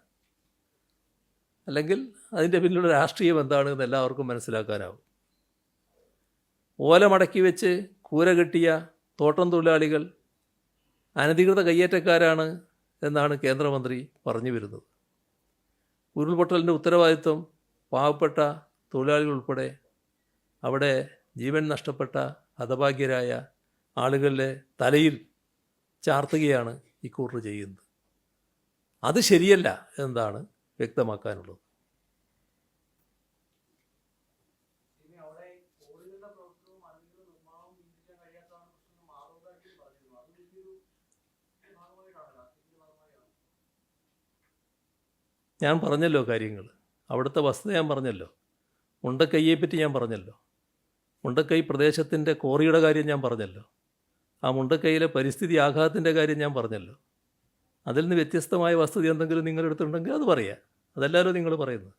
അല്ലെങ്കിൽ അതിൻ്റെ പിന്നിലുള്ള രാഷ്ട്രീയം എന്താണ് എന്ന് എല്ലാവർക്കും മനസ്സിലാക്കാനാവും. ഓല മടക്കി വെച്ച് കൂര കെട്ടിയ തോട്ടം തൊഴിലാളികൾ അനധികൃത കയ്യേറ്റക്കാരാണ് എന്നാണ് കേന്ദ്രമന്ത്രി പറഞ്ഞു വരുന്നത്. ഉരുൾപൊട്ടലിൻ്റെ ഉത്തരവാദിത്വം പാവപ്പെട്ട തൊഴിലാളികൾ ഉൾപ്പെടെ അവിടെ ജീവൻ നഷ്ടപ്പെട്ട ഹതഭാഗ്യരായ ആളുകളുടെ തലയിൽ ചാർത്തുകയാണ് ഇക്കൂട്ടർ ചെയ്യുന്നത്. അത് ശരിയല്ല എന്നതാണ് വ്യക്തമാക്കാനുള്ളത്. ഞാൻ പറഞ്ഞല്ലോ കാര്യങ്ങൾ, അവിടുത്തെ വസ്തുത ഞാൻ പറഞ്ഞല്ലോ, മുണ്ടക്കൈയെപ്പറ്റി ഞാൻ പറഞ്ഞല്ലോ, മുണ്ടക്കൈ പ്രദേശത്തിൻ്റെ കോറിയുടെ കാര്യം ഞാൻ പറഞ്ഞല്ലോ, ആ മുണ്ടക്കൈയിലെ പരിസ്ഥിതി ആഘാതത്തിൻ്റെ കാര്യം ഞാൻ പറഞ്ഞല്ലോ. അതിൽ നിന്ന് വ്യത്യസ്തമായ വസ്തുത എന്തെങ്കിലും നിങ്ങളെടുത്തുണ്ടെങ്കിൽ അത് പറയാം. അതല്ലല്ലോ നിങ്ങൾ പറയുന്നത്.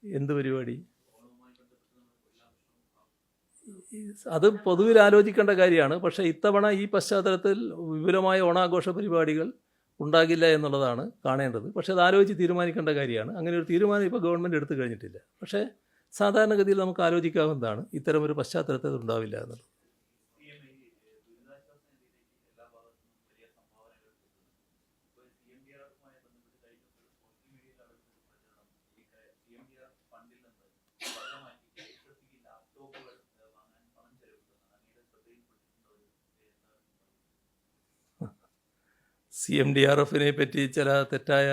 എന്ത് പരിപാടി? അത് പൊതുവിൽ ആലോചിക്കേണ്ട കാര്യമാണ്. പക്ഷേ ഇത്തവണ ഈ പശ്ചാത്തലത്തിൽ വിപുലമായ ഓണാഘോഷ പരിപാടികൾ ഉണ്ടാകില്ല എന്നുള്ളതാണ് കാണേണ്ടത്. പക്ഷേ അത് ആലോചിച്ച് തീരുമാനിക്കേണ്ട കാര്യമാണ്. അങ്ങനെ ഒരു തീരുമാനം ഇപ്പോൾ ഗവൺമെൻറ് എടുത്തു കഴിഞ്ഞിട്ടില്ല. പക്ഷേ സാധാരണഗതിയിൽ നമുക്ക് ആലോചിക്കാവുന്നതാണ് ഇത്തരമൊരു പശ്ചാത്തലത്തിൽ അത് ഉണ്ടാവില്ല എന്നുള്ളത്. CMDRFനെ പറ്റി ചില തെറ്റായ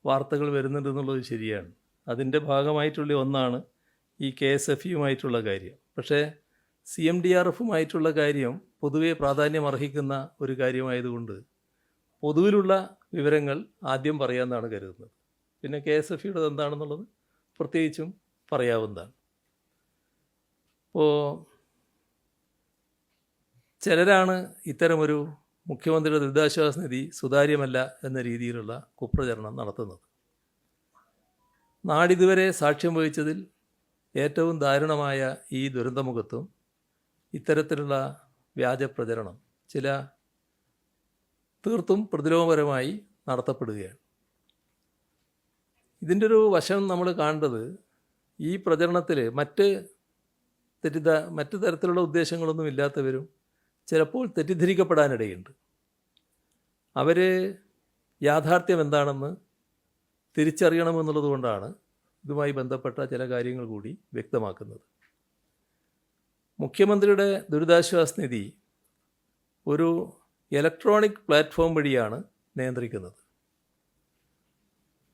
വാർത്തകൾ വരുന്നുണ്ടെന്നുള്ളത് ശരിയാണ്. അതിൻ്റെ ഭാഗമായിട്ടുള്ള ഒന്നാണ് ഈ KSFEയുമായിട്ടുള്ള കാര്യം. പക്ഷേ CMDRFുമായിട്ടുള്ള കാര്യം പൊതുവെ പ്രാധാന്യം അർഹിക്കുന്ന ഒരു കാര്യമായതുകൊണ്ട് പൊതുവിലുള്ള വിവരങ്ങൾ ആദ്യം പറയാമെന്നാണ് കരുതുന്നത്. പിന്നെ KSFEയുടെ എന്താണെന്നുള്ളത് പ്രത്യേകിച്ചും പറയാവുന്നതാണ്. ഇപ്പോൾ ചിലരാണ് ഇത്തരമൊരു മുഖ്യമന്ത്രിയുടെ ദുരിതാശ്വാസ നിധി സുതാര്യമല്ല എന്ന രീതിയിലുള്ള കുപ്രചരണം നടത്തുന്നത്. നാടിതുവരെ സാക്ഷ്യം വഹിച്ചതിൽ ഏറ്റവും ദാരുണമായ ഈ ദുരന്തമുഖത്തും ഇത്തരത്തിലുള്ള വ്യാജ പ്രചരണം ചില തീർത്തും പ്രതിലോമപരമായി നടത്തപ്പെടുകയാണ്. ഇതിൻ്റെ ഒരു വശം നമ്മൾ കാണേണ്ടത്, ഈ പ്രചരണത്തിൽ മറ്റ് തരത്തിലുള്ള ഉദ്ദേശങ്ങളൊന്നും ഇല്ലാത്തവരും ചിലപ്പോൾ തെറ്റിദ്ധരിക്കപ്പെടാനിടയുണ്ട്. അവർ യാഥാർത്ഥ്യം എന്താണെന്ന് തിരിച്ചറിയണമെന്നുള്ളത് കൊണ്ടാണ് ഇതുമായി ബന്ധപ്പെട്ട ചില കാര്യങ്ങൾ കൂടി വ്യക്തമാക്കുന്നത്. മുഖ്യമന്ത്രിയുടെ ദുരിതാശ്വാസ നിധി ഒരു ഇലക്ട്രോണിക് പ്ലാറ്റ്ഫോം വഴിയാണ് നിയന്ത്രിക്കുന്നത്.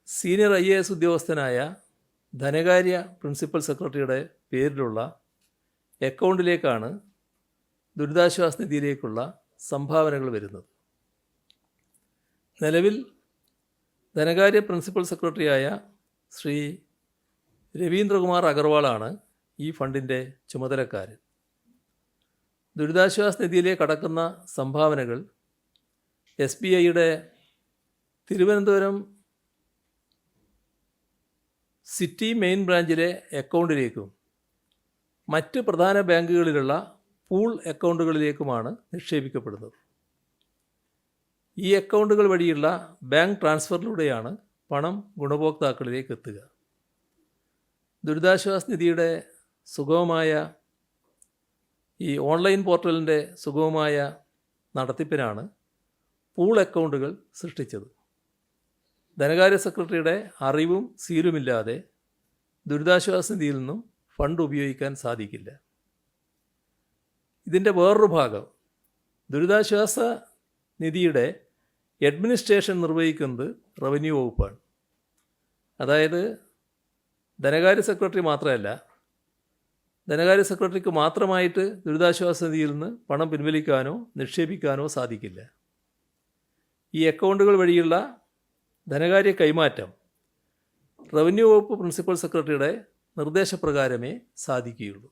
സീനിയർ IAS ഉദ്യോഗസ്ഥനായ ധനകാര്യ പ്രിൻസിപ്പൽ സെക്രട്ടറിയുടെ പേരിലുള്ള അക്കൗണ്ടിലേക്കാണ് ദുരിതാശ്വാസ നിധിയിലേക്കുള്ള സംഭാവനകൾ വരുന്നത്. നിലവിൽ ധനകാര്യ പ്രിൻസിപ്പൽ സെക്രട്ടറിയായ ശ്രീ രവീന്ദ്രകുമാർ അഗർവാളാണ് ഈ ഫണ്ടിൻ്റെ ചുമതലക്കാരൻ. ദുരിതാശ്വാസ നിധിയിലേക്ക് കടക്കുന്ന സംഭാവനകൾ SBIയുടെ തിരുവനന്തപുരം സിറ്റി മെയിൻ ബ്രാഞ്ചിലെ അക്കൗണ്ടിലേക്കും മറ്റ് പ്രധാന ബാങ്കുകളിലുള്ള പൂൾ അക്കൗണ്ടുകളിലേക്കുമാണ് നിക്ഷേപിക്കപ്പെടുന്നത്. ഈ അക്കൗണ്ടുകൾ വഴിയുള്ള ബാങ്ക് ട്രാൻസ്ഫറിലൂടെയാണ് പണം ഗുണഭോക്താക്കളിലേക്ക് എത്തുക. ദുരിതാശ്വാസ നിധിയുടെ സുഗമമായ ഈ ഓൺലൈൻ പോർട്ടലിൻ്റെ സുഗമമായ നടത്തിപ്പിനാണ് പൂൾ അക്കൗണ്ടുകൾ സൃഷ്ടിച്ചത്. ധനകാര്യ സെക്രട്ടറിയുടെ അറിവും സീലുമില്ലാതെ ദുരിതാശ്വാസ നിധിയിൽ നിന്നും ഫണ്ട് ഉപയോഗിക്കാൻ സാധിക്കില്ല. ഇതിൻ്റെ വേറൊരു ഭാഗം, ദുരിതാശ്വാസ നിധിയുടെ അഡ്മിനിസ്ട്രേഷൻ നിർവഹിക്കുന്നത് റവന്യൂ വകുപ്പാണ്. അതായത് ധനകാര്യ സെക്രട്ടറി മാത്രമല്ല, ധനകാര്യ സെക്രട്ടറിക്ക് മാത്രമായിട്ട് ദുരിതാശ്വാസ നിധിയിൽ നിന്ന് പണം പിൻവലിക്കാനോ നിക്ഷേപിക്കാനോ സാധിക്കില്ല. ഈ അക്കൗണ്ടുകൾ വഴിയുള്ള ധനകാര്യ കൈമാറ്റം റവന്യൂ വകുപ്പ് പ്രിൻസിപ്പൽ സെക്രട്ടറിയുടെ നിർദ്ദേശപ്രകാരമേ സാധിക്കുകയുള്ളൂ.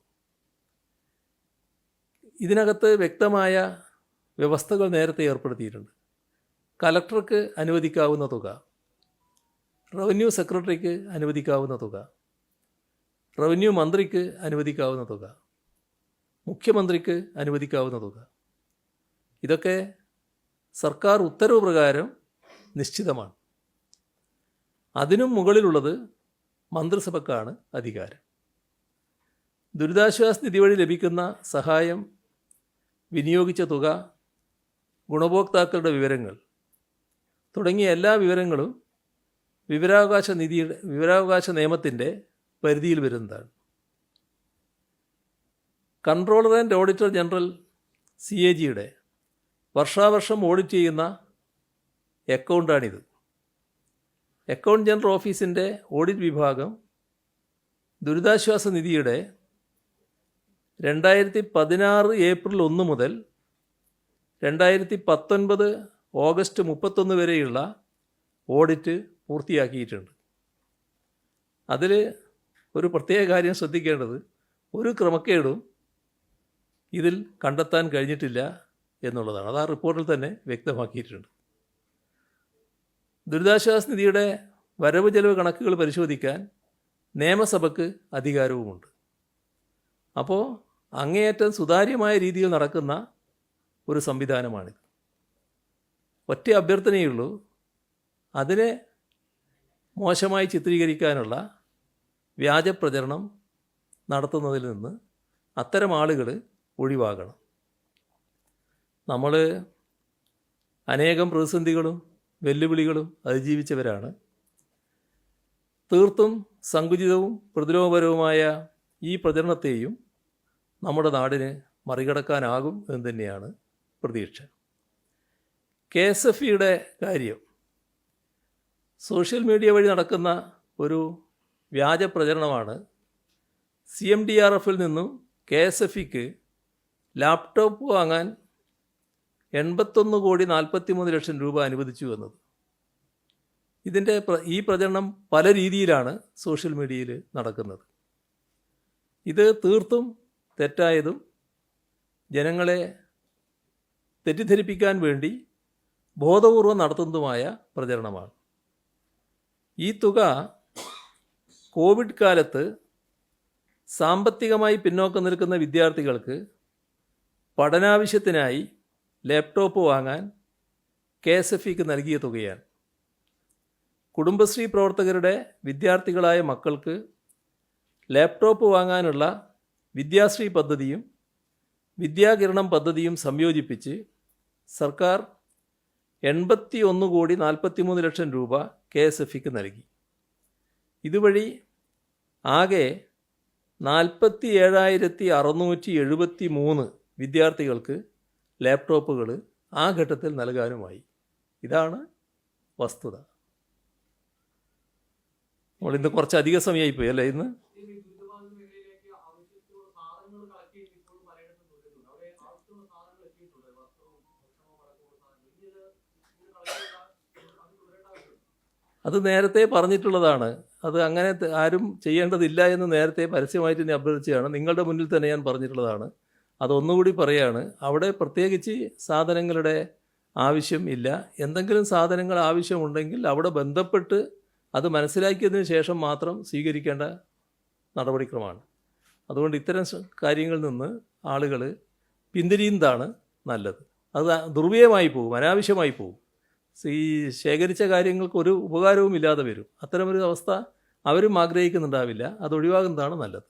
ഇതിനകത്ത് വ്യക്തമായ വ്യവസ്ഥകൾ നേരത്തെ ഏർപ്പെടുത്തിയിട്ടുണ്ട്. കലക്ടർക്ക് അനുവദിക്കാവുന്ന തുക, റവന്യൂ സെക്രട്ടറിക്ക് അനുവദിക്കാവുന്ന തുക, റവന്യൂ മന്ത്രിക്ക് അനുവദിക്കാവുന്ന തുക, മുഖ്യമന്ത്രിക്ക് അനുവദിക്കാവുന്ന തുക, ഇതൊക്കെ സർക്കാർ ഉത്തരവ് പ്രകാരം നിശ്ചിതമാണ്. അതിനും മുകളിലുള്ളത് മന്ത്രിസഭക്കാണ് അധികാരം. ദുരിതാശ്വാസ നിധി വഴി ലഭിക്കുന്ന സഹായം, വിനിയോഗിച്ച തുക, ഗുണഭോക്താക്കളുടെ വിവരങ്ങൾ തുടങ്ങിയ എല്ലാ വിവരങ്ങളും വിവരാവകാശ നിയമത്തിൻ്റെ പരിധിയിൽ വരുന്നതാണ്. കൺട്രോളർ ആൻഡ് ഓഡിറ്റർ ജനറൽ CAGയുടെ വർഷാവർഷം ഓഡിറ്റ് ചെയ്യുന്ന അക്കൗണ്ടാണിത്. അക്കൗണ്ട് ജനറൽ ഓഫീസിൻ്റെ ഓഡിറ്റ് വിഭാഗം ദുരിതാശ്വാസ നിധിയുടെ 2016 ഏപ്രിൽ 1 മുതൽ 2019 ഓഗസ്റ്റ് 31 വരെയുള്ള ഓഡിറ്റ് പൂർത്തിയാക്കിയിട്ടുണ്ട്. അതിൽ ഒരു പ്രത്യേക കാര്യം ശ്രദ്ധിക്കേണ്ടത്, ഒരു ക്രമക്കേടും ഇതിൽ കണ്ടെത്താൻ കഴിഞ്ഞിട്ടില്ല എന്നുള്ളതാണ്. അത് ആ റിപ്പോർട്ടിൽ തന്നെ വ്യക്തമാക്കിയിട്ടുണ്ട്. ദുരിതാശ്വാസ നിധിയുടെ വരവ് ചെലവ് കണക്കുകൾ പരിശോധിക്കാൻ നിയമസഭയ്ക്ക് അധികാരവുമുണ്ട്. അപ്പോൾ അങ്ങേയറ്റം സുതാര്യമായ രീതിയിൽ നടക്കുന്ന ഒരു സംവിധാനമാണിത്. ഒറ്റ അഭ്യർത്ഥനയുള്ളൂ, അതിനെ മോശമായി ചിത്രീകരിക്കാനുള്ള വ്യാജ പ്രചരണം നടത്തുന്നതിൽ നിന്ന് അത്തരം ആളുകൾ ഒഴിവാകണം. നമ്മൾ അനേകം പ്രതിസന്ധികളും വെല്ലുവിളികളും അതിജീവിച്ചവരാണ്. തീർത്തും സങ്കുചിതവും പ്രതിലോമപരവുമായ ഈ പ്രചരണത്തെയും നമ്മുടെ നാടിന് മറികടക്കാനാകും എന്ന് തന്നെയാണ് പ്രതീക്ഷ. KSFEയുടെ കാര്യം സോഷ്യൽ മീഡിയ വഴി നടക്കുന്ന ഒരു വ്യാജ പ്രചരണമാണ്. CMDRFൽ നിന്നും KSFEക്ക് ലാപ്ടോപ്പ് വാങ്ങാൻ 81,43,00,000 രൂപ അനുവദിച്ചു എന്നത്. ഈ പ്രചരണം പല രീതിയിലാണ് സോഷ്യൽ മീഡിയയിൽ നടക്കുന്നത്. ഇത് തീർത്തും തെറ്റായതും ജനങ്ങളെ തെറ്റിദ്ധരിപ്പിക്കാൻ വേണ്ടി ബോധപൂർവം നടത്തുന്നതുമായ പ്രചരണമാണ്. ഈ തുക കോവിഡ് കാലത്ത് സാമ്പത്തികമായി പിന്നോക്കം നിൽക്കുന്ന വിദ്യാർത്ഥികൾക്ക് പഠനാവശ്യത്തിനായി ലാപ്ടോപ്പ് വാങ്ങാൻ KSFEക്ക് നൽകിയ തുകയാണ്. കുടുംബശ്രീ പ്രവർത്തകരുടെ വിദ്യാർത്ഥികളായ മക്കൾക്ക് ലാപ്ടോപ്പ് വാങ്ങാനുള്ള വിദ്യാശ്രീ പദ്ധതിയും വിദ്യാകിരണം പദ്ധതിയും സംയോജിപ്പിച്ച് സർക്കാർ 81,43,00,000 രൂപ KSFEക്ക് നൽകി. ഇതുവഴി ആകെ 47,673 വിദ്യാർത്ഥികൾക്ക് ലാപ്ടോപ്പുകൾ ആ ഘട്ടത്തിൽ നൽകാനുമായി. ഇതാണ് വസ്തുത. നമ്മളിന്ന് കുറച്ചധികം സമയമായിപ്പോയി അല്ലേ ഇന്ന്? അത് നേരത്തെ പറഞ്ഞിട്ടുള്ളതാണ്. അത് അങ്ങനെ ആരും ചെയ്യേണ്ടതില്ല എന്ന് നേരത്തെ പരസ്യമായിട്ട് തന്നെ അഭ്യർത്ഥിച്ചതാണ്. നിങ്ങളുടെ മുന്നിൽ തന്നെ ഞാൻ പറഞ്ഞിട്ടുള്ളതാണ്. അതൊന്നുകൂടി പറയാണ്. അവിടെ പ്രത്യേകിച്ച് സാധനങ്ങളുടെ ആവശ്യം ഇല്ല. എന്തെങ്കിലും സാധനങ്ങൾ ആവശ്യമുണ്ടെങ്കിൽ അവിടെ ബന്ധപ്പെട്ട് അത് മനസ്സിലാക്കിയതിന് ശേഷം മാത്രം സ്വീകരിക്കേണ്ട നടപടിക്രമമാണ്. അതുകൊണ്ട് ഇത്തരം കാര്യങ്ങളിൽ നിന്ന് ആളുകൾ പിന്തിരിയുന്നതാണ് നല്ലത്. അത് ദുർവ്യയമായി പോകും, അനാവശ്യമായി പോകും. ഈ ശേഖരിച്ച കാര്യങ്ങൾക്ക് ഒരു ഉപകാരവും ഇല്ലാതെ വരും. അത്തരമൊരു അവസ്ഥ അവരും ആഗ്രഹിക്കുന്നുണ്ടാവില്ല. അത് ഒഴിവാകുന്നതാണ് നല്ലത്.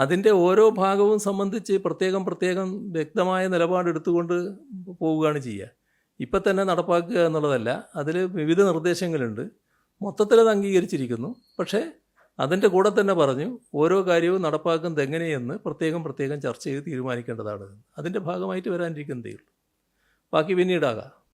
അതിൻ്റെ ഓരോ ഭാഗവും സംബന്ധിച്ച് പ്രത്യേകം പ്രത്യേകം വ്യക്തമായ നിലപാടെടുത്തുകൊണ്ട് പോവുകയാണ് ചെയ്യുക. ഇപ്പം തന്നെ നടപ്പാക്കുക എന്നുള്ളതല്ല, അതിൽ വിവിധ നിർദ്ദേശങ്ങളുണ്ട്. മൊത്തത്തിൽ അത് അംഗീകരിച്ചിരിക്കുന്നു. പക്ഷേ അതിൻ്റെ കൂടെ തന്നെ പറഞ്ഞു ഓരോ കാര്യവും നടപ്പാക്കുന്നത് എങ്ങനെയെന്ന് പ്രത്യേകം പ്രത്യേകം ചർച്ച ചെയ്ത് തീരുമാനിക്കേണ്ടതാണ്. അതിൻ്റെ ഭാഗമായിട്ട് വരാനിരിക്കുന്നതേ ഉള്ളൂ. ബാക്കി പിന്നീടാകാം.